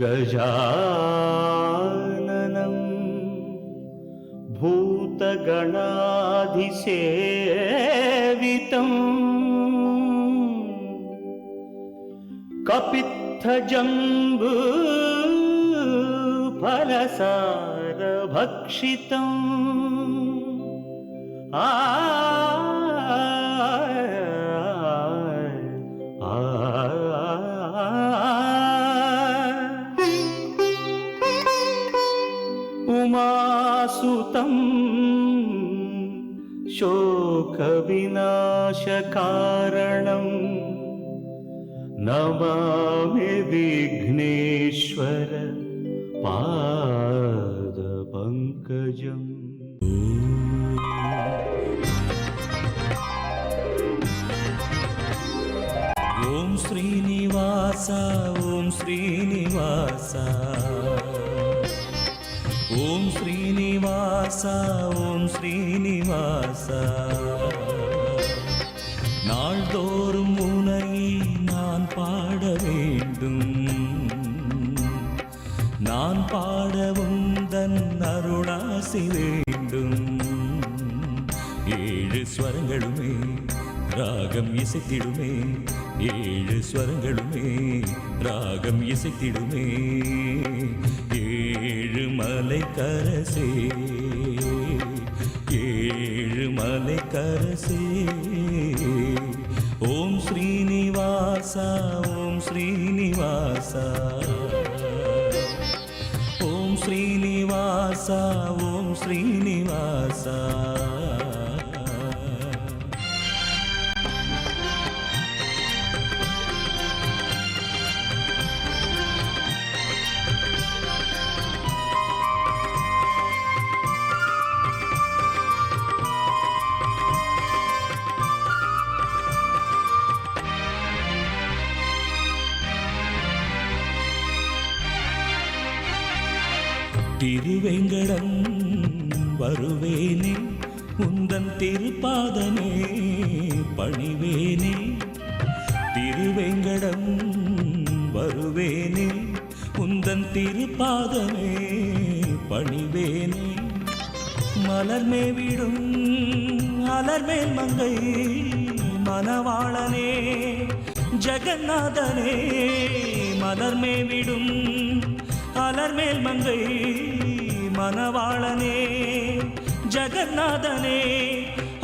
गजाननं भूतगणाधिसेवितं कपित्थजम्बूफलसारभक्षितम् उमासुतं शोकविनाशकारणं नमामि विघ्नेश्वर पादपङ्कजम्। ॐ श्रीनिवास ॐ श्रीनिवास ॐ श्रीनिवास ॐ श्रीनिवास நாள்தோறும் உனை நான் பாட வேண்டும், நான் பாடவும் தன் அருளாசி வேண்டும். ஏழு ஸ்வரங்களுமே ராகம் இசைத்திடுமே, ஏழு ஸ்வரங்களுமே ராகம் இசைத்திடுமே. ஏழு மலை கரசே ஏழு மலை கரசே. ஓம் ஸ்ரீனிவாச ஓம் ஸ்ரீனிவாச ஓம் ஸ்ரீனிவாச ஓம் ஸ்ரீனிவாச. திருவேங்கடம் வருவேனே, உந்தன் திருப்பாதமே பணிவேனே. திருவேங்கடம் வருவேனே, உந்தன் திருப்பாதமே பணிவேனே. மலர்மேவிடும் அலர்மேல் மங்கை மணவாளனே ஜெகநாதனே. மலர்மேவிடும் அலர்மேல் மங்கை மணவாளனே ஜெகநாதனே.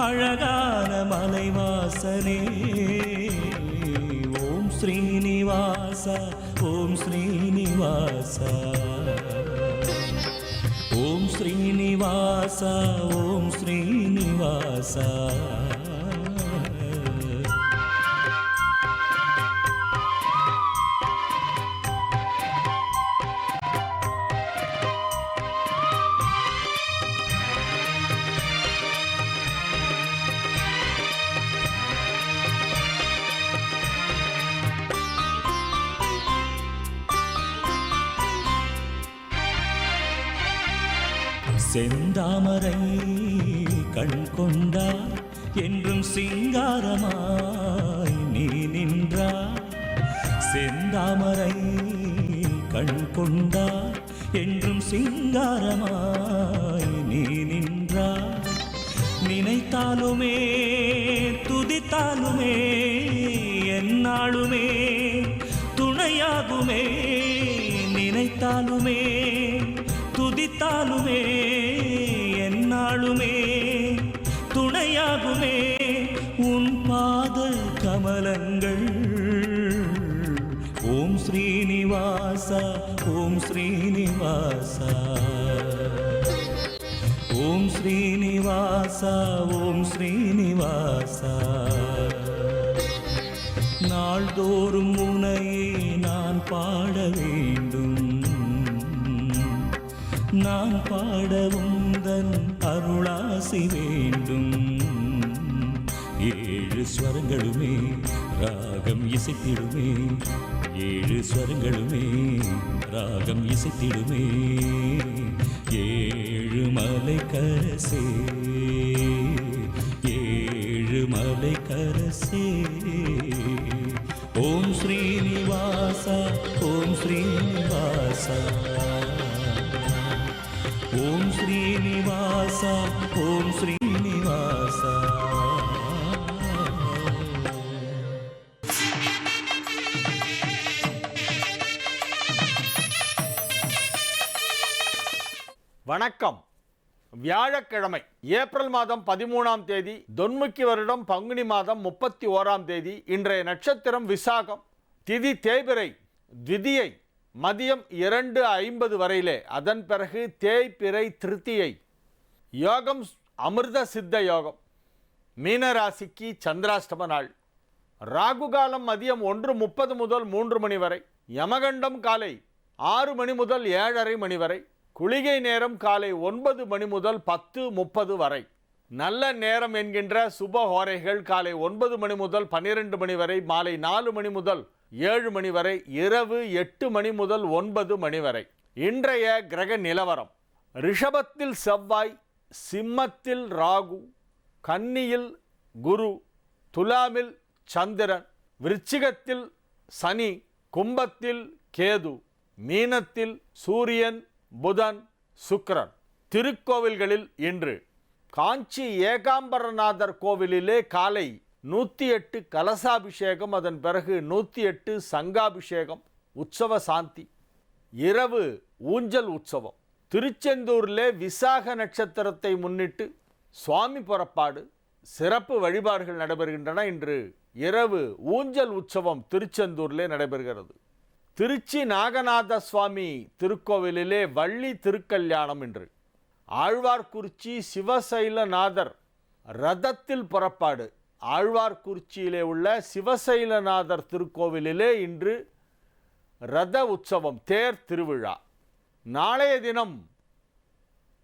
அழகான மலைவாசனே. ஓம் ஸ்ரீனிவாச ஓம் ஸ்ரீனிவாச ஓம் ஸ்ரீனிவாச ஓம் ஸ்ரீனிவாச. செந்தாமரை கண் கொண்டார் என்றும் சிங்காரமாய் நீ நின்றார். செந்தாமரை கண் கொண்டார் என்றும் சிங்காரமாய் நீ நின்றார். நினைத்தாலுமே துதித்தாலுமே எந்நாளுமே துணையாகுமே. நினைத்தாலுமே துதித்தாலுமே எந்நாளுமே துணையாகுமே. உன் பாத கமலங்கள். ஓம் ஸ்ரீனிவாச ஓம் ஸ்ரீனிவாச ஓம் ஸ்ரீனிவாச ஓம் ஸ்ரீனிவாச. நாள்தோறும் உனையே நான் பாட வேண்டும், நான் பாடவும் தன் அருளாசி வேண்டும். ஏழு ஸ்வரங்களுமே ராகம் இசைத்திடுமே, ஏழு ஸ்வரங்களுமே ராகம் இசைத்திடுமே. ஏழு மலை கரசே ஏழு மலை கரசே. ஓம் ஸ்ரீனிவாச ஓம் ஸ்ரீனிவாச ஓம் ஸ்ரீனிவாச ஓம் ஸ்ரீனிவாச. வணக்கம். வியாழக்கிழமை ஏப்ரல் மாதம் 13ஆம் தேதி, தொன்முக்கி வருடம் பங்குனி மாதம் 31ஆம் தேதி. இன்றைய நட்சத்திரம் விசாகம், திதி தேய்பிறை, திதியை மதியம் 2:50 வரையிலே, அதன் பிறகு தேய்பிறை திருத்தியை. யோகம் அமிர்த சித்த யோகம். மீனராசிக்கு சந்திராஷ்டம நாள். ராகு காலம் மதியம் 1:30 முதல் 3 மணி வரை. யமகண்டம் காலை 6 மணி முதல் 7:30 மணி வரை. குளிகை நேரம் காலை 9 மணி முதல் 10:30 வரை. நல்ல நேரம் என்கின்ற சுபஹோரைகள் காலை 9 மணி முதல் 12 மணி வரை, மாலை 4 மணி முதல் 7 மணி வரை, இரவு 8 மணி முதல் 9 மணி வரை. இன்றைய கிரக நிலவரம்: ரிஷபத்தில் செவ்வாய், சிம்மத்தில் ராகு, கன்னியில் குரு, துலாமில் சந்திரன், விருச்சிகத்தில் சனி, கும்பத்தில் கேது, மீனத்தில் சூரியன், புதன், சுக்கிரன். திருக்கோவில்களில் இன்று காஞ்சி ஏகாம்பரநாதர் கோவிலிலே காலை 108 கலசாபிஷேகம், அதன் பிறகு 108 சங்காபிஷேகம், உற்சவ சாந்தி. இரவு ஊஞ்சல் உற்சவம். திருச்செந்தூரிலே விசாக நட்சத்திரத்தை முன்னிட்டு சுவாமி புறப்பாடு, சிறப்பு வழிபாடுகள் நடைபெறுகின்றன. இன்று இரவு ஊஞ்சல் உற்சவம் திருச்செந்தூரிலே நடைபெறுகிறது. திருச்சி நாகநாத சுவாமி திருக்கோவிலிலே வள்ளி திருக்கல்யாணம் இன்று. ஆழ்வார்குறிச்சி சிவசைலநாதர் ரதத்தில் புறப்பாடு. ஆழ்வார்குறிச்சியிலே உள்ள சிவசைலநாதர் திருக்கோவிலிலே இன்று ரத உற்சவம், தேர் திருவிழா. நாளைய தினம்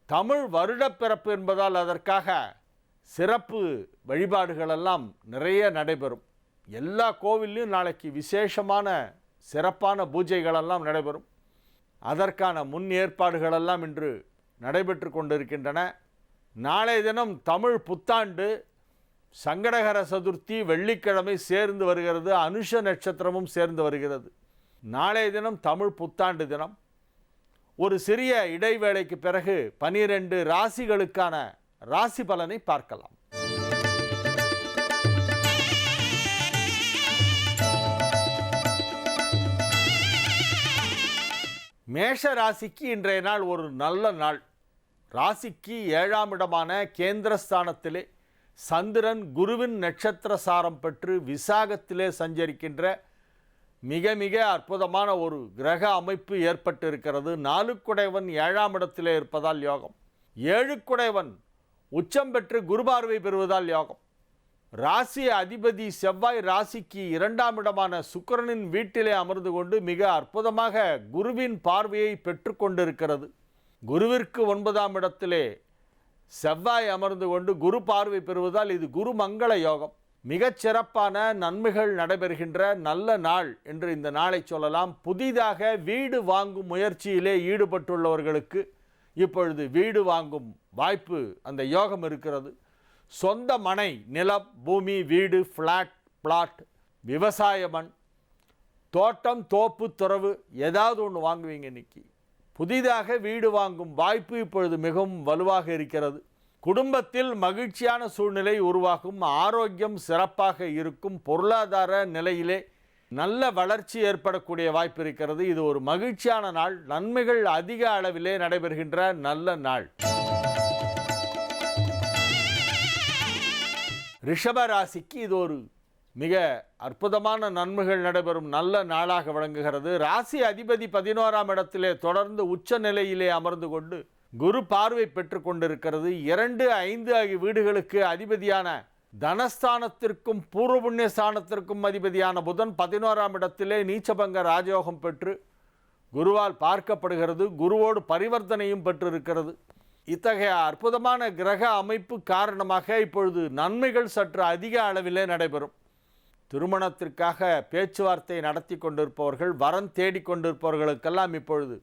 தமிழ் வருடப்பிறப்பு என்பதால் அதற்காக சிறப்பு வழிபாடுகளெல்லாம் நிறைய நடைபெறும். எல்லா கோவில்லையும் நாளைக்கு விசேஷமான சிறப்பான பூஜைகளெல்லாம் நடைபெறும். அதற்கான முன் ஏற்பாடுகளெல்லாம் இன்று நடைபெற்று கொண்டிருக்கின்றன. நாளைய தினம் தமிழ் புத்தாண்டு, சங்கடகர சதுர்த்தி வெள்ளிக்கிழமை சேர்ந்து வருகிறது. அனுஷ நட்சத்திரமும் சேர்ந்து வருகிறது. நாளைய தினம் தமிழ் புத்தாண்டு தினம். ஒரு சிறிய இடைவேளைக்கு பிறகு 12 ராசிகளுக்கான ராசி பலனை பார்க்கலாம். மேஷ ராசிக்கு இன்றைய நாள் ஒரு நல்ல நாள். ராசிக்கு 7ஆம் இடமான கேந்திரஸ்தானத்திலே சந்திரன் குருவின் நட்சத்திர சாரம் பெற்று விசாகத்திலே சஞ்சரிக்கின்ற மிக மிக அற்புதமான ஒரு கிரக அமைப்பு ஏற்பட்டு இருக்கிறது. 4 குடைவன் 7ஆம் இடத்திலே இருப்பதால் யோகம். 7 குடைவன் உச்சம் பெற்று குருபார்வை பெறுவதால் யோகம். ராசி அதிபதி செவ்வாய் ராசிக்கு 2ஆம் இடமான சுக்கிரனின் வீட்டிலே அமர்ந்து கொண்டு மிக அற்புதமாக குருவின் பார்வையை பெற்று கொண்டிருக்கிறது. குருவிற்கு 9ஆம் இடத்திலே செவ்வாய் அமர்ந்து கொண்டு குரு பார்வை பெறுவதால் இது குரு மங்கள யோகம். மிகச் சிறப்பான நன்மைகள் நடைபெறுகின்ற நல்ல நாள் என்று இந்த நாளை சொல்லலாம். புதிதாக வீடு வாங்கும் முயற்சியிலே ஈடுபட்டுள்ளவர்களுக்கு இப்பொழுது வீடு வாங்கும் வாய்ப்பு, அந்த யோகம் இருக்கிறது. சொந்த மனை, நிலம், பூமி, வீடு, பிளாட், விவசாய மண், தோட்டம், தோப்பு, துறவு ஏதாவது ஒன்று வாங்குவீங்க. இன்னைக்கு புதிதாக வீடு வாங்கும் வாய்ப்பு இப்பொழுது மிகவும் வலுவாக இருக்கிறது. குடும்பத்தில் மகிழ்ச்சியான சூழ்நிலை உருவாகும். ஆரோக்கியம் சிறப்பாக இருக்கும். பொருளாதார நிலையிலே நல்ல வளர்ச்சி ஏற்படக்கூடிய வாய்ப்பு இருக்கிறது. இது ஒரு மகிழ்ச்சியான நாள். நன்மைகள் அதிக அளவிலே நடைபெறுகின்ற நல்ல நாள். ரிஷப ராசிக்கு இது ஒரு மிக அற்புதமான நன்மைகள் நடைபெறும் நல்ல நாளாக விளங்குகிறது. ராசி அதிபதி 11ஆம் இடத்திலே தொடர்ந்து உச்ச நிலையிலே அமர்ந்து கொண்டு குரு பார்வை பெற்று கொண்டிருக்கிறது. 2, 5 ஆகிய வீடுகளுக்கு அதிபதியான தனஸ்தானத்திற்கும் பூர்வ புண்ணிய ஸ்தானத்திற்கும் அதிபதியான புதன் 11ஆம் இடத்திலே நீச்சபங்க ராஜயோகம் பெற்று குருவால் பார்க்கப்படுகிறது. குருவோடு பரிவர்த்தனையும் பெற்றிருக்கிறது. இத்தகைய அற்புதமான கிரக அமைப்பு காரணமாக இப்பொழுது நன்மைகள் சற்று அதிக அளவிலே நடைபெறும். திருமணத்திற்காக பேச்சுவார்த்தை நடத்தி கொண்டிருப்பவர்கள், வரன் தேடிக்கொண்டிருப்பவர்களுக்கெல்லாம் இப்பொழுது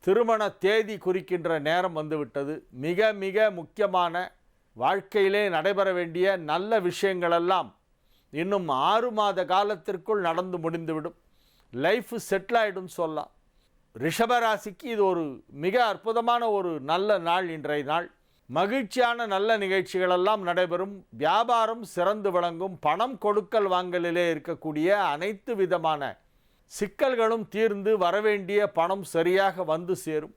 திருமண தேதி குறிக்கின்ற நேரம் வந்துவிட்டது. மிக மிக முக்கியமான வாழ்க்கையிலே நடைபெற வேண்டிய நல்ல விஷயங்களெல்லாம் இன்னும் 6 மாத காலத்திற்குள் நடந்து முடிந்துவிடும். லைஃப் செட்டில் ஆகிடும் சொல்லலாம். ரிஷபராசிக்கு இது ஒரு மிக அற்புதமான ஒரு நல்ல நாள். இன்றைய நாள் மகிழ்ச்சியான நல்ல நிகழ்ச்சிகளெல்லாம் நடைபெறும். வியாபாரம் சிறந்து விளங்கும். பணம் கொடுக்கல் வாங்கலிலே இருக்கக்கூடிய அனைத்து விதமான சிக்கல்களும் தீர்ந்து வரவேண்டிய பணம் சரியாக வந்து சேரும்.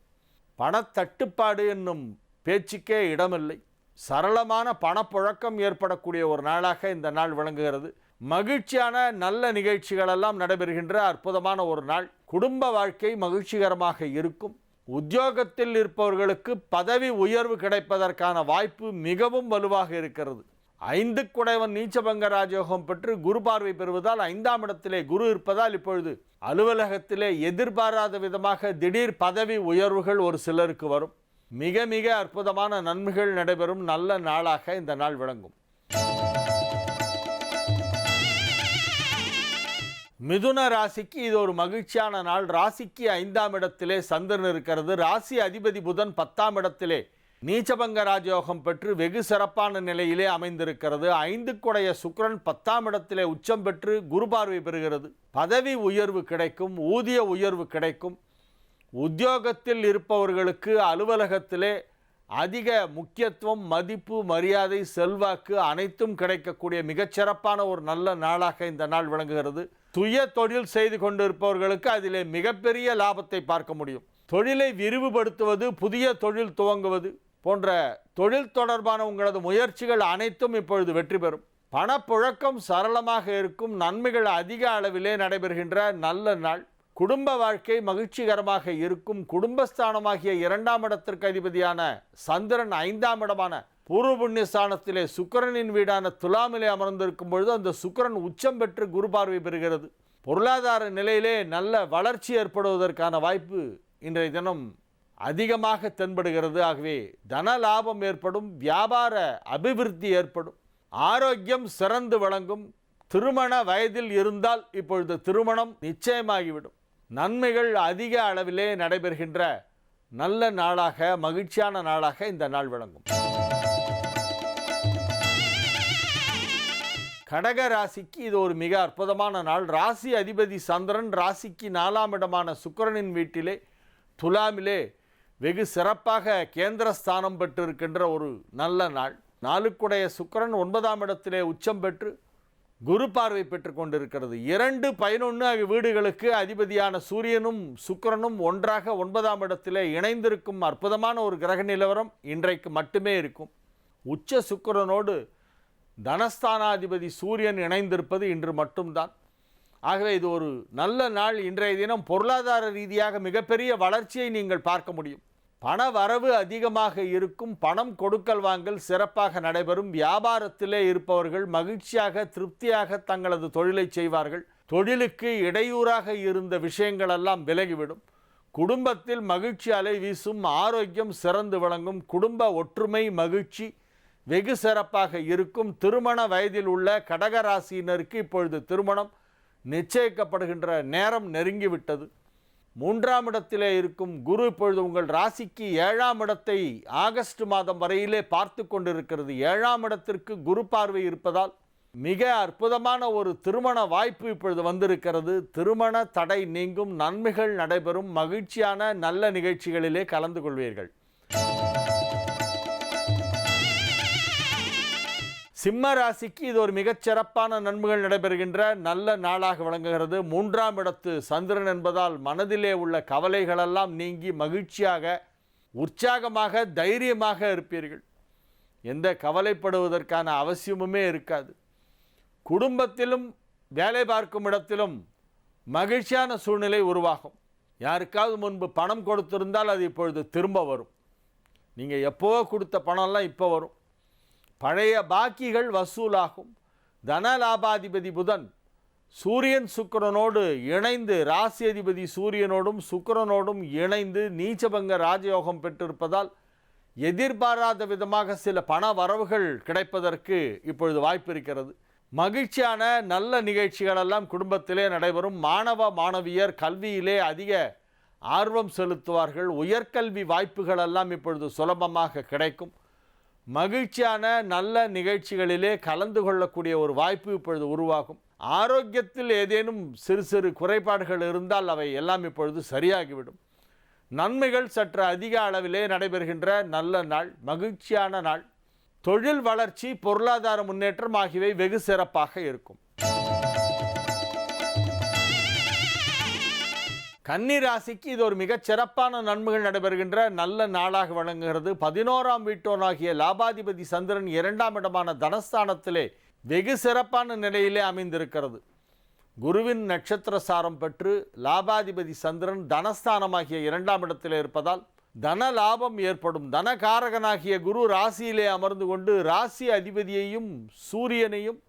பணத்தட்டுப்பாடு என்னும் பேச்சுக்கே இடமில்லை. சரளமான பணப்புழக்கம் ஏற்படக்கூடிய ஒரு நாளாக இந்த நாள் விளங்குகிறது. மகிழ்ச்சியான நல்ல நிகழ்ச்சிகளெல்லாம் நடைபெறுகின்ற அற்புதமான ஒரு நாள். குடும்ப வாழ்க்கை மகிழ்ச்சிகரமாக இருக்கும். உத்தியோகத்தில் இருப்பவர்களுக்கு பதவி உயர்வு கிடைப்பதற்கான வாய்ப்பு மிகவும் வலுவாக இருக்கிறது. 5 குடைவன் நீச்சபங்க ராஜயோகம் பெற்று குரு பார்வை பெறுவதால் 5ஆம் இடத்திலே குரு இருப்பதால் இப்பொழுது அலுவலகத்திலே எதிர்பாராத விதமாக திடீர் பதவி உயர்வுகள் ஒரு சிலருக்கு வரும். மிக மிக அற்புதமான நன்மைகள் நடைபெறும் நல்ல நாளாக இந்த நாள் விளங்கும். மிதுன ராசிக்கு இது ஒரு மகிழ்ச்சியான நாள். ராசிக்கு 5ஆம் இடத்திலே சந்திரன் இருக்கிறது. ராசி அதிபதி புதன் 10ஆம் இடத்திலே நீச்சபங்க ராஜயோகம் பெற்று வெகு சிறப்பான நிலையிலே அமைந்திருக்கிறது. 5 குடைய சுக்கிரன் 10ஆம் இடத்திலே உச்சம் பெற்று குரு பார்வை பெறுகிறது. பதவி உயர்வு கிடைக்கும். ஊதிய உயர்வு கிடைக்கும். உத்தியோகத்தில் இருப்பவர்களுக்கு அலுவலகத்திலே அதிக முக்கியத்துவம், மதிப்பு, மரியாதை, செல்வாக்கு அனைத்தும் கிடைக்கக்கூடிய மிகச்சிறப்பான ஒரு நல்ல நாளாக இந்த நாள் விளங்குகிறது. சுய தொழில் செய்து கொண்டிருப்பவர்களுக்கு அதிலே மிகப்பெரிய லாபத்தை பார்க்க முடியும். தொழிலை விரிவுபடுத்துவது, புதிய தொழில் துவங்குவது போன்ற தொழில் தொடர்பான உங்களது முயற்சிகள் அனைத்தும் இப்பொழுது வெற்றி பெறும். பணப்புழக்கம் சரளமாக இருக்கும். நன்மைகள் அதிக அளவிலே நடைபெறுகின்ற நல்ல நாள். குடும்ப வாழ்க்கை மகிழ்ச்சிகரமாக இருக்கும். குடும்பஸ்தானமாகிய 2ஆம் இடத்திற்கு அதிபதியான சந்திரன் 5ஆம் இடமான பூர்வ புண்ணிய ஸ்தானத்திலே சுக்கிரனின் வீடான துலாமிலே அமர்ந்திருக்கும் பொழுது அந்த சுக்கிரன் உச்சம் பெற்று குரு பார்வை பெறுகிறது. பொருளாதார நிலையிலே நல்ல வளர்ச்சி ஏற்படுவதற்கான வாய்ப்பு இன்றைய தினம் அதிகமாக தென்படுகிறது. ஆகவே தன லாபம் ஏற்படும். வியாபார அபிவிருத்தி ஏற்படும். ஆரோக்கியம் சிறந்து விளங்கும். திருமண வயதில் இருந்தால் இப்பொழுது திருமணம் நிச்சயமாகிவிடும். நன்மைகள் அதிக அளவிலே நடைபெறுகின்ற நல்ல நாளாக, மகிழ்ச்சியான நாளாக இந்த நாள் விளங்கும். கடக ராசிக்கு இது ஒரு மிக அற்புதமான நாள். ராசி அதிபதி சந்திரன் ராசிக்கு 4ஆம் இடமான சுக்கிரனின் வீட்டிலே துலாமிலே வெகு சிறப்பாக கேந்திரஸ்தானம் பெற்றிருக்கின்ற ஒரு நல்ல நாள். 4 குடைய சுக்கிரன் 9ஆம் இடத்திலே உச்சம் பெற்று குரு பார்வை பெற்று கொண்டிருக்கிறது. 2, 11 ஆகிய வீடுகளுக்கு அதிபதியான சூரியனும் சுக்கிரனும் ஒன்றாக 9ஆம் இடத்திலே இணைந்திருக்கும் அற்புதமான ஒரு கிரக நிலவரம் இன்றைக்கு மட்டுமே இருக்கும். உச்ச சுக்கிரனோடு தனஸ்தானாதிபதி சூரியன் இணைந்திருப்பது இன்று மட்டும்தான். ஆகவே இது ஒரு நல்ல நாள். இன்றைய தினம் பொருளாதார ரீதியாக மிகப்பெரிய வளர்ச்சியை நீங்கள் பார்க்க முடியும். பண வரவு அதிகமாக இருக்கும். பணம் கொடுக்கல் வாங்கல் சிறப்பாக நடைபெறும். வியாபாரத்திலே இருப்பவர்கள் மகிழ்ச்சியாக, திருப்தியாக தங்களது தொழிலை செய்வார்கள். தொழிலுக்கு இடையூறாக இருந்த விஷயங்களெல்லாம் விலகிவிடும். குடும்பத்தில் மகிழ்ச்சி அலை வீசும். ஆரோக்கியம் சிறந்து விளங்கும். குடும்ப ஒற்றுமை, மகிழ்ச்சி வெகு சிறப்பாக இருக்கும். திருமண வயதில் உள்ள கடகராசியினருக்கு இப்பொழுது திருமணம் நிச்சயிக்கப்படுகின்ற நேரம் நெருங்கிவிட்டது. 3ஆம் இடத்திலே இருக்கும் குரு இப்பொழுது உங்கள் ராசிக்கு 7ஆம் இடத்தை ஆகஸ்ட் மாதம் வரையிலே பார்த்து கொண்டிருக்கிறது. 7ஆம் இடத்திற்கு குரு பார்வை இருப்பதால் மிக அற்புதமான ஒரு திருமண வாய்ப்பு இப்பொழுது வந்திருக்கிறது. திருமண தடை நீங்கும். நன்மைகள் நடைபெறும். மகிழ்ச்சியான நல்ல நிகழ்ச்சிகளிலே கலந்து கொள்வீர்கள். சிம்ம ராசிக்கு இது ஒரு மிகச்சிறப்பான நன்மைகள் நடைபெறுகின்ற நல்ல நாளாக விளங்குகிறது. 3ஆம் இடத்து சந்திரன் என்பதால் மனதிலே உள்ள கவலைகளெல்லாம் நீங்கி மகிழ்ச்சியாக, உற்சாகமாக, தைரியமாக இருப்பீர்கள். எந்த கவலைப்படுவதற்கான அவசியமுமே இருக்காது. குடும்பத்திலும் வேலை பார்க்கும் இடத்திலும் மகிழ்ச்சியான சூழ்நிலை உருவாகும். யாருக்காவது முன்பு பணம் கொடுத்திருந்தால் அது இப்பொழுது திரும்ப வரும். நீங்கள் எப்போவோ கொடுத்த பணம்லாம் இப்போ வரும். பழைய பாக்கிகள் வசூலாகும். தன லாபாதிபதி புதன் சூரியன் சுக்கிரனோடு இணைந்து, ராசி அதிபதி சூரியனோடும் சுக்கிரனோடும் இணைந்து நீச்சபங்க ராஜயோகம் பெற்றிருப்பதால் எதிர்பாராத விதமாக சில பண வரவுகள் கிடைப்பதற்கு இப்பொழுது வாய்ப்பு இருக்கிறது. மகிழ்ச்சியான நல்ல நிகழ்ச்சிகளெல்லாம் குடும்பத்திலே நடைபெறும். மாணவ மாணவியர் கல்வியிலே அதிக ஆர்வம் செலுத்துவார்கள். உயர்கல்வி வாய்ப்புகளெல்லாம் இப்பொழுது சுலபமாக கிடைக்கும். மகிழ்ச்சியான நல்ல நிகழ்ச்சிகளிலே கலந்து கொள்ளக்கூடிய ஒரு வாய்ப்பு இப்பொழுது உருவாகும். ஆரோக்கியத்தில் ஏதேனும் சிறு சிறு குறைபாடுகள் இருந்தால் அவை எல்லாம் இப்பொழுது சரியாகிவிடும். நன்மைகள் சற்று அதிக அளவிலே நடைபெறுகின்ற நல்ல நாள், மகிழ்ச்சியான நாள். தொழில் வளர்ச்சி, பொருளாதார முன்னேற்றம் ஆகியவை வெகு சிறப்பாக இருக்கும். கன்னி ராசிக்கு இது ஒரு மிகச் சிறப்பான நன்மைகள் நடைபெறுகின்ற நல்ல நாளாக வழங்குகிறது. 11ஆம் வீட்டோனாகிய லாபாதிபதி சந்திரன் 2ஆம் இடமான தனஸ்தானத்திலே வெகு சிறப்பான நிலையிலே அமைந்திருக்கிறது. குருவின் நட்சத்திர சாரம் பெற்று லாபாதிபதி சந்திரன் தனஸ்தானமாகிய 2ஆம் இடத்திலே இருப்பதால் தன லாபம் ஏற்படும். தனகாரகனாகிய குரு ராசியிலே அமர்ந்து கொண்டு ராசி அதிபதியையும் சூரியனையும்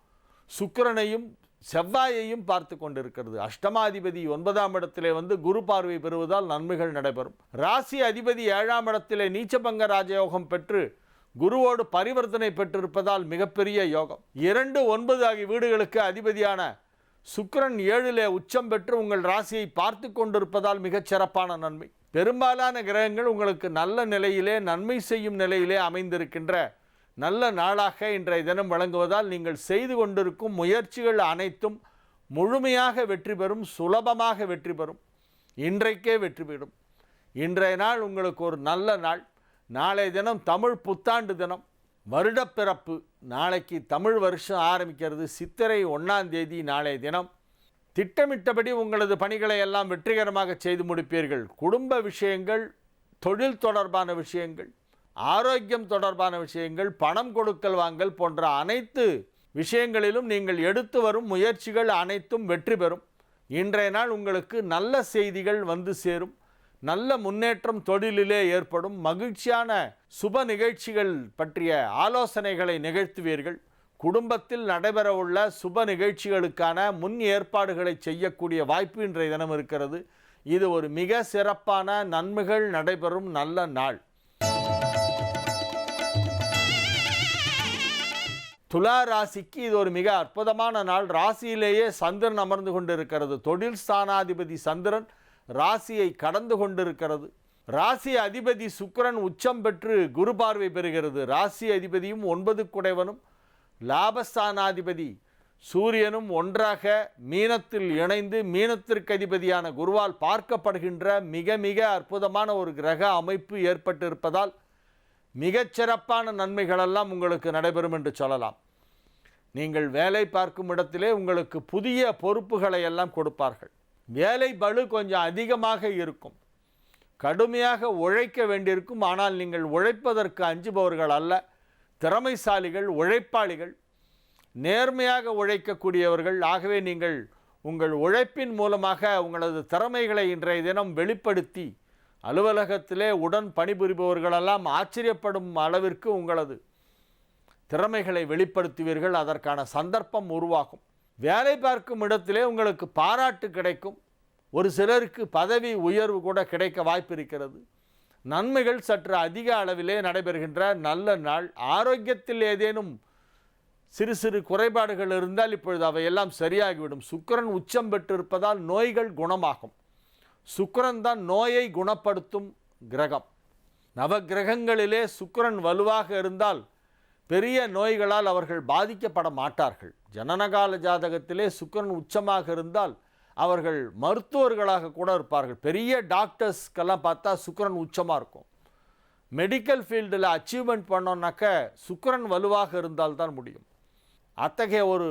சுக்கிரனையும் செவ்வாயையும் பார்த்து கொண்டிருக்கிறது. அஷ்டமாதிபதி 9ஆம் இடத்திலே வந்து குரு பார்வை பெறுவதால் நன்மைகள் நடைபெறும். ராசி அதிபதி 7ஆம் இடத்திலே நீச்சபங்க ராஜயோகம் பெற்று குருவோடு பரிவர்த்தனை பெற்றிருப்பதால் மிகப்பெரிய யோகம். 2, 9 ஆகிய வீடுகளுக்கு அதிபதியான சுக்கிரன் 7லே உச்சம் பெற்று உங்கள் ராசியை பார்த்து கொண்டிருப்பதால் மிகச் சிறப்பான நன்மை. பெரும்பாலான கிரகங்கள் உங்களுக்கு நல்ல நிலையிலே, நன்மை செய்யும் நிலையிலே அமைந்திருக்கின்ற நல்ல நாளாக இன்றைய தினம் வழங்குவதால் நீங்கள் செய்து கொண்டிருக்கும் முயற்சிகள் அனைத்தும் முழுமையாக வெற்றி பெறும், சுலபமாக வெற்றி பெறும், இன்றைக்கே வெற்றி பெறும். இன்றைய நாள் உங்களுக்கு ஒரு நல்ல நாள். நாளைய தினம் தமிழ் புத்தாண்டு தினம், வருடப்பிறப்பு. நாளைக்கு தமிழ் வருஷம் ஆரம்பிக்கிறது. சித்திரை 1ஆம் தேதி நாளைய தினம். திட்டமிட்டபடி உங்களது பணிகளை எல்லாம் வெற்றிகரமாக செய்து முடிப்பீர்கள். குடும்ப விஷயங்கள், தொழில் தொடர்பான விஷயங்கள், ஆரோக்கியம் தொடர்பான விஷயங்கள், பணம் கொடுக்கல் வாங்கல் போன்ற அனைத்து விஷயங்களிலும் நீங்கள் எடுத்து வரும் முயற்சிகள் அனைத்தும் வெற்றி பெறும். இன்றைய நாள் உங்களுக்கு நல்ல செய்திகள் வந்து சேரும். நல்ல முன்னேற்றம் தொழிலிலே ஏற்படும். மகிழ்ச்சியான சுப நிகழ்ச்சிகள் பற்றிய ஆலோசனைகளை நிகழ்த்துவீர்கள். குடும்பத்தில் நடைபெறவுள்ள சுப நிகழ்ச்சிகளுக்கான முன் ஏற்பாடுகளை செய்யக்கூடிய வாய்ப்பு இன்றைய தினம் இருக்கிறது. இது ஒரு மிக சிறப்பான நன்மைகள் நடைபெறும் நல்ல நாள். துலா ராசிக்கு இது ஒரு மிக அற்புதமான நாள். ராசியிலேயே சந்திரன் அமர்ந்து கொண்டிருக்கிறது. தொழில் ஸ்தானாதிபதி சந்திரன் ராசியை கடந்து கொண்டிருக்கிறது. ராசி அதிபதி சுக்கிரன் உச்சம் பெற்று குரு பார்வை பெறுகிறது. ராசி அதிபதியும் 9 குடைவனும் லாபஸ்தானாதிபதி சூரியனும் ஒன்றாக மீனத்தில் இணைந்து மீனத்திற்கு அதிபதியான குருவால் பார்க்கப்படுகின்ற மிக மிக அற்புதமான ஒரு கிரக அமைப்பு ஏற்பட்டிருப்பதால் மிகச்சிறப்பான நன்மைகளெல்லாம் உங்களுக்கு நடைபெறும் என்று சொல்லலாம். நீங்கள் வேலை பார்க்கும் இடத்திலே உங்களுக்கு புதிய பொறுப்புகளை எல்லாம் கொடுப்பார்கள். வேலை பளு கொஞ்சம் அதிகமாக இருக்கும். கடுமையாக உழைக்க வேண்டியிருக்கும். ஆனால் நீங்கள் உழைப்பதற்கு அஞ்சுபவர்கள் அல்ல. திறமைசாலிகள், உழைப்பாளிகள், நேர்மையாக உழைக்கக்கூடியவர்கள். ஆகவே நீங்கள் உங்கள் உழைப்பின் மூலமாக உங்களது திறமைகளை இன்றைய தினம் வெளிப்படுத்தி அலுவலகத்திலே உடன் பணிபுரிபவர்களெல்லாம் ஆச்சரியப்படும் அளவிற்கு உங்களது திறமைகளை வெளிப்படுத்துவீர்கள். அதற்கான சந்தர்ப்பம் உருவாகும். வேலை பார்க்கும் இடத்திலே உங்களுக்கு பாராட்டு கிடைக்கும். ஒரு சிலருக்கு பதவி உயர்வு கூட கிடைக்க வாய்ப்பு இருக்கிறது. நன்மைகள் சற்று அதிக அளவிலே நடைபெறுகின்ற நல்ல நாள். ஆரோக்கியத்தில் ஏதேனும் சிறு சிறு குறைபாடுகள் இருந்தால் இப்பொழுது அவையெல்லாம் சரியாகிவிடும். சுக்கிரன் உச்சம் பெற்றிருப்பதால் நோய்கள் குணமாகும். சுக்கிரன் தான் நோயை குணப்படுத்தும் கிரகம். நவ கிரகங்களிலே சுக்கிரன் வலுவாக இருந்தால் பெரிய நோய்களால் அவர்கள் பாதிக்கப்பட மாட்டார்கள். ஜனனகால ஜாதகத்திலே சுக்கிரன் உச்சமாக இருந்தால் அவர்கள் மருத்துவர்களாக கூட இருப்பார்கள். பெரிய டாக்டர்ஸ்க்கெல்லாம் பார்த்தா சுக்கிரன் உச்சமாக இருக்கும். மெடிக்கல் ஃபீல்டில் அச்சீவ்மெண்ட் பண்ணோன்னாக்க சுக்கிரன் வலுவாக இருந்தால்தான் முடியும். அத்தகைய ஒரு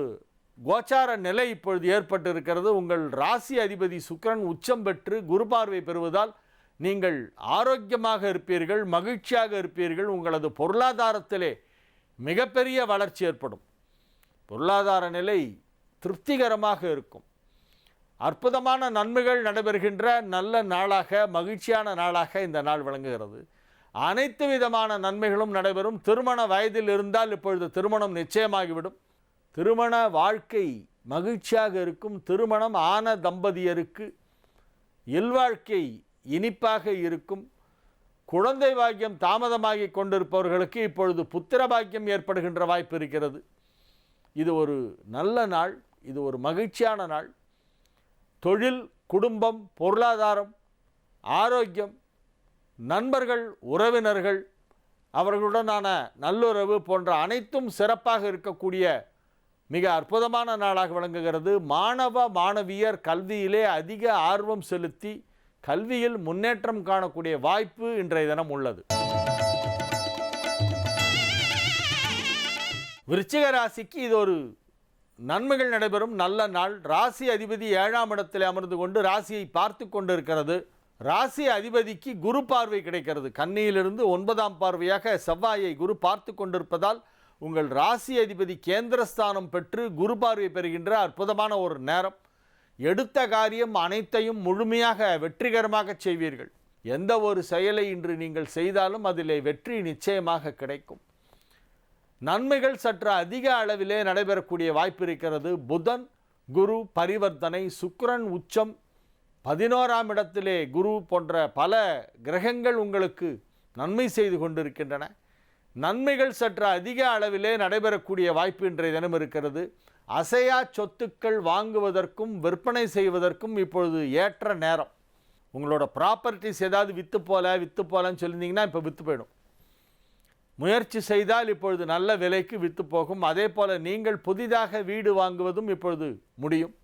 கோச்சார நிலை இப்பொழுது ஏற்பட்டிருக்கிறது. உங்கள் ராசி அதிபதி சுக்கிரன் உச்சம் பெற்று குரு பார்வை பெறுவதால் நீங்கள் ஆரோக்கியமாக இருப்பீர்கள், மகிழ்ச்சியாக இருப்பீர்கள். உங்களது பொருளாதாரத்திலே மிகப்பெரிய வளர்ச்சி ஏற்படும். பொருளாதார நிலை திருப்திகரமாக இருக்கும். அற்புதமான நன்மைகள் நடைபெறுகின்ற நல்ல நாளாக, மகிழ்ச்சியான நாளாக இந்த நாள் விளங்குகிறது. அனைத்து விதமான நன்மைகளும் நடைபெறும். திருமண வயதில் இருந்தால் இப்பொழுது திருமணம் நிச்சயமாகிவிடும். திருமண வாழ்க்கை மகிழ்ச்சியாக இருக்கும். திருமணம் ஆன தம்பதியருக்கு இல்வாழ்க்கை இனிப்பாக இருக்கும். குழந்தை பாக்கியம் தாமதமாகி கொண்டிருப்பவர்களுக்கு இப்பொழுது புத்திர பாக்கியம் ஏற்படுகின்ற வாய்ப்பு இருக்கிறது. இது ஒரு நல்ல நாள். இது ஒரு மகிழ்ச்சியான நாள். தொழில், குடும்பம், பொருளாதாரம், ஆரோக்கியம், நண்பர்கள், உறவினர்கள், அவர்களுடனான நல்லுறவு போன்ற அனைத்தும் சிறப்பாக இருக்கக்கூடிய மிக அற்புதமான நாளாக விளங்குகிறது. மாணவ மாணவியர் கல்வியிலே அதிக ஆர்வம் செலுத்தி கல்வியில் முன்னேற்றம் காணக்கூடிய வாய்ப்பு இன்றைய தினம் உள்ளது. விருச்சிக ராசிக்கு இது ஒரு நன்மைகள் நடைபெறும் நல்ல நாள். ராசி அதிபதி 7ஆம் இடத்தில் அமர்ந்து கொண்டு ராசியை பார்த்து கொண்டிருக்கிறது. ராசி அதிபதிக்கு குரு பார்வை கிடைக்கிறது. கன்னியிலிருந்து 9ஆம் பார்வையாக செவ்வாயை குரு பார்த்து கொண்டிருப்பதால் உங்கள் ராசி அதிபதி கேந்திரஸ்தானம் பெற்று குரு பார்வை பெறுகின்ற அற்புதமான ஒரு நேரம். எடுத்த காரியம் அனைத்தையும் முழுமையாக வெற்றிகரமாக செய்வீர்கள். எந்த ஒரு செயலை இன்று நீங்கள் செய்தாலும் அதிலே வெற்றி நிச்சயமாக கிடைக்கும். நன்மைகள் சற்று அதிக அளவிலே நடைபெறக்கூடிய வாய்ப்பு இருக்கிறது. புதன் குரு பரிவர்த்தனை, சுக்கிரன் உச்சம், 11ஆம் இடத்திலே குரு போன்ற பல கிரகங்கள் உங்களுக்கு நன்மை செய்து கொண்டிருக்கின்றன. நன்மைகள் சற்று அதிக அளவிலே நடைபெறக்கூடிய வாய்ப்பு இன்றைய தினம் இருக்கிறது. அசையா சொத்துக்கள் வாங்குவதற்கும் விற்பனை செய்வதற்கும் இப்பொழுது ஏற்ற நேரம். உங்களோட ப்ராப்பர்ட்டிஸ் ஏதாவது விற்று போகலன்னு சொல்லியிருந்தீங்கன்னா இப்போ விற்று போயிடும். முயற்சி செய்தால் இப்பொழுது நல்ல விலைக்கு விற்று போகும். அதே போல் நீங்கள் புதிதாக வீடு வாங்குவதும் இப்பொழுது முடியும்.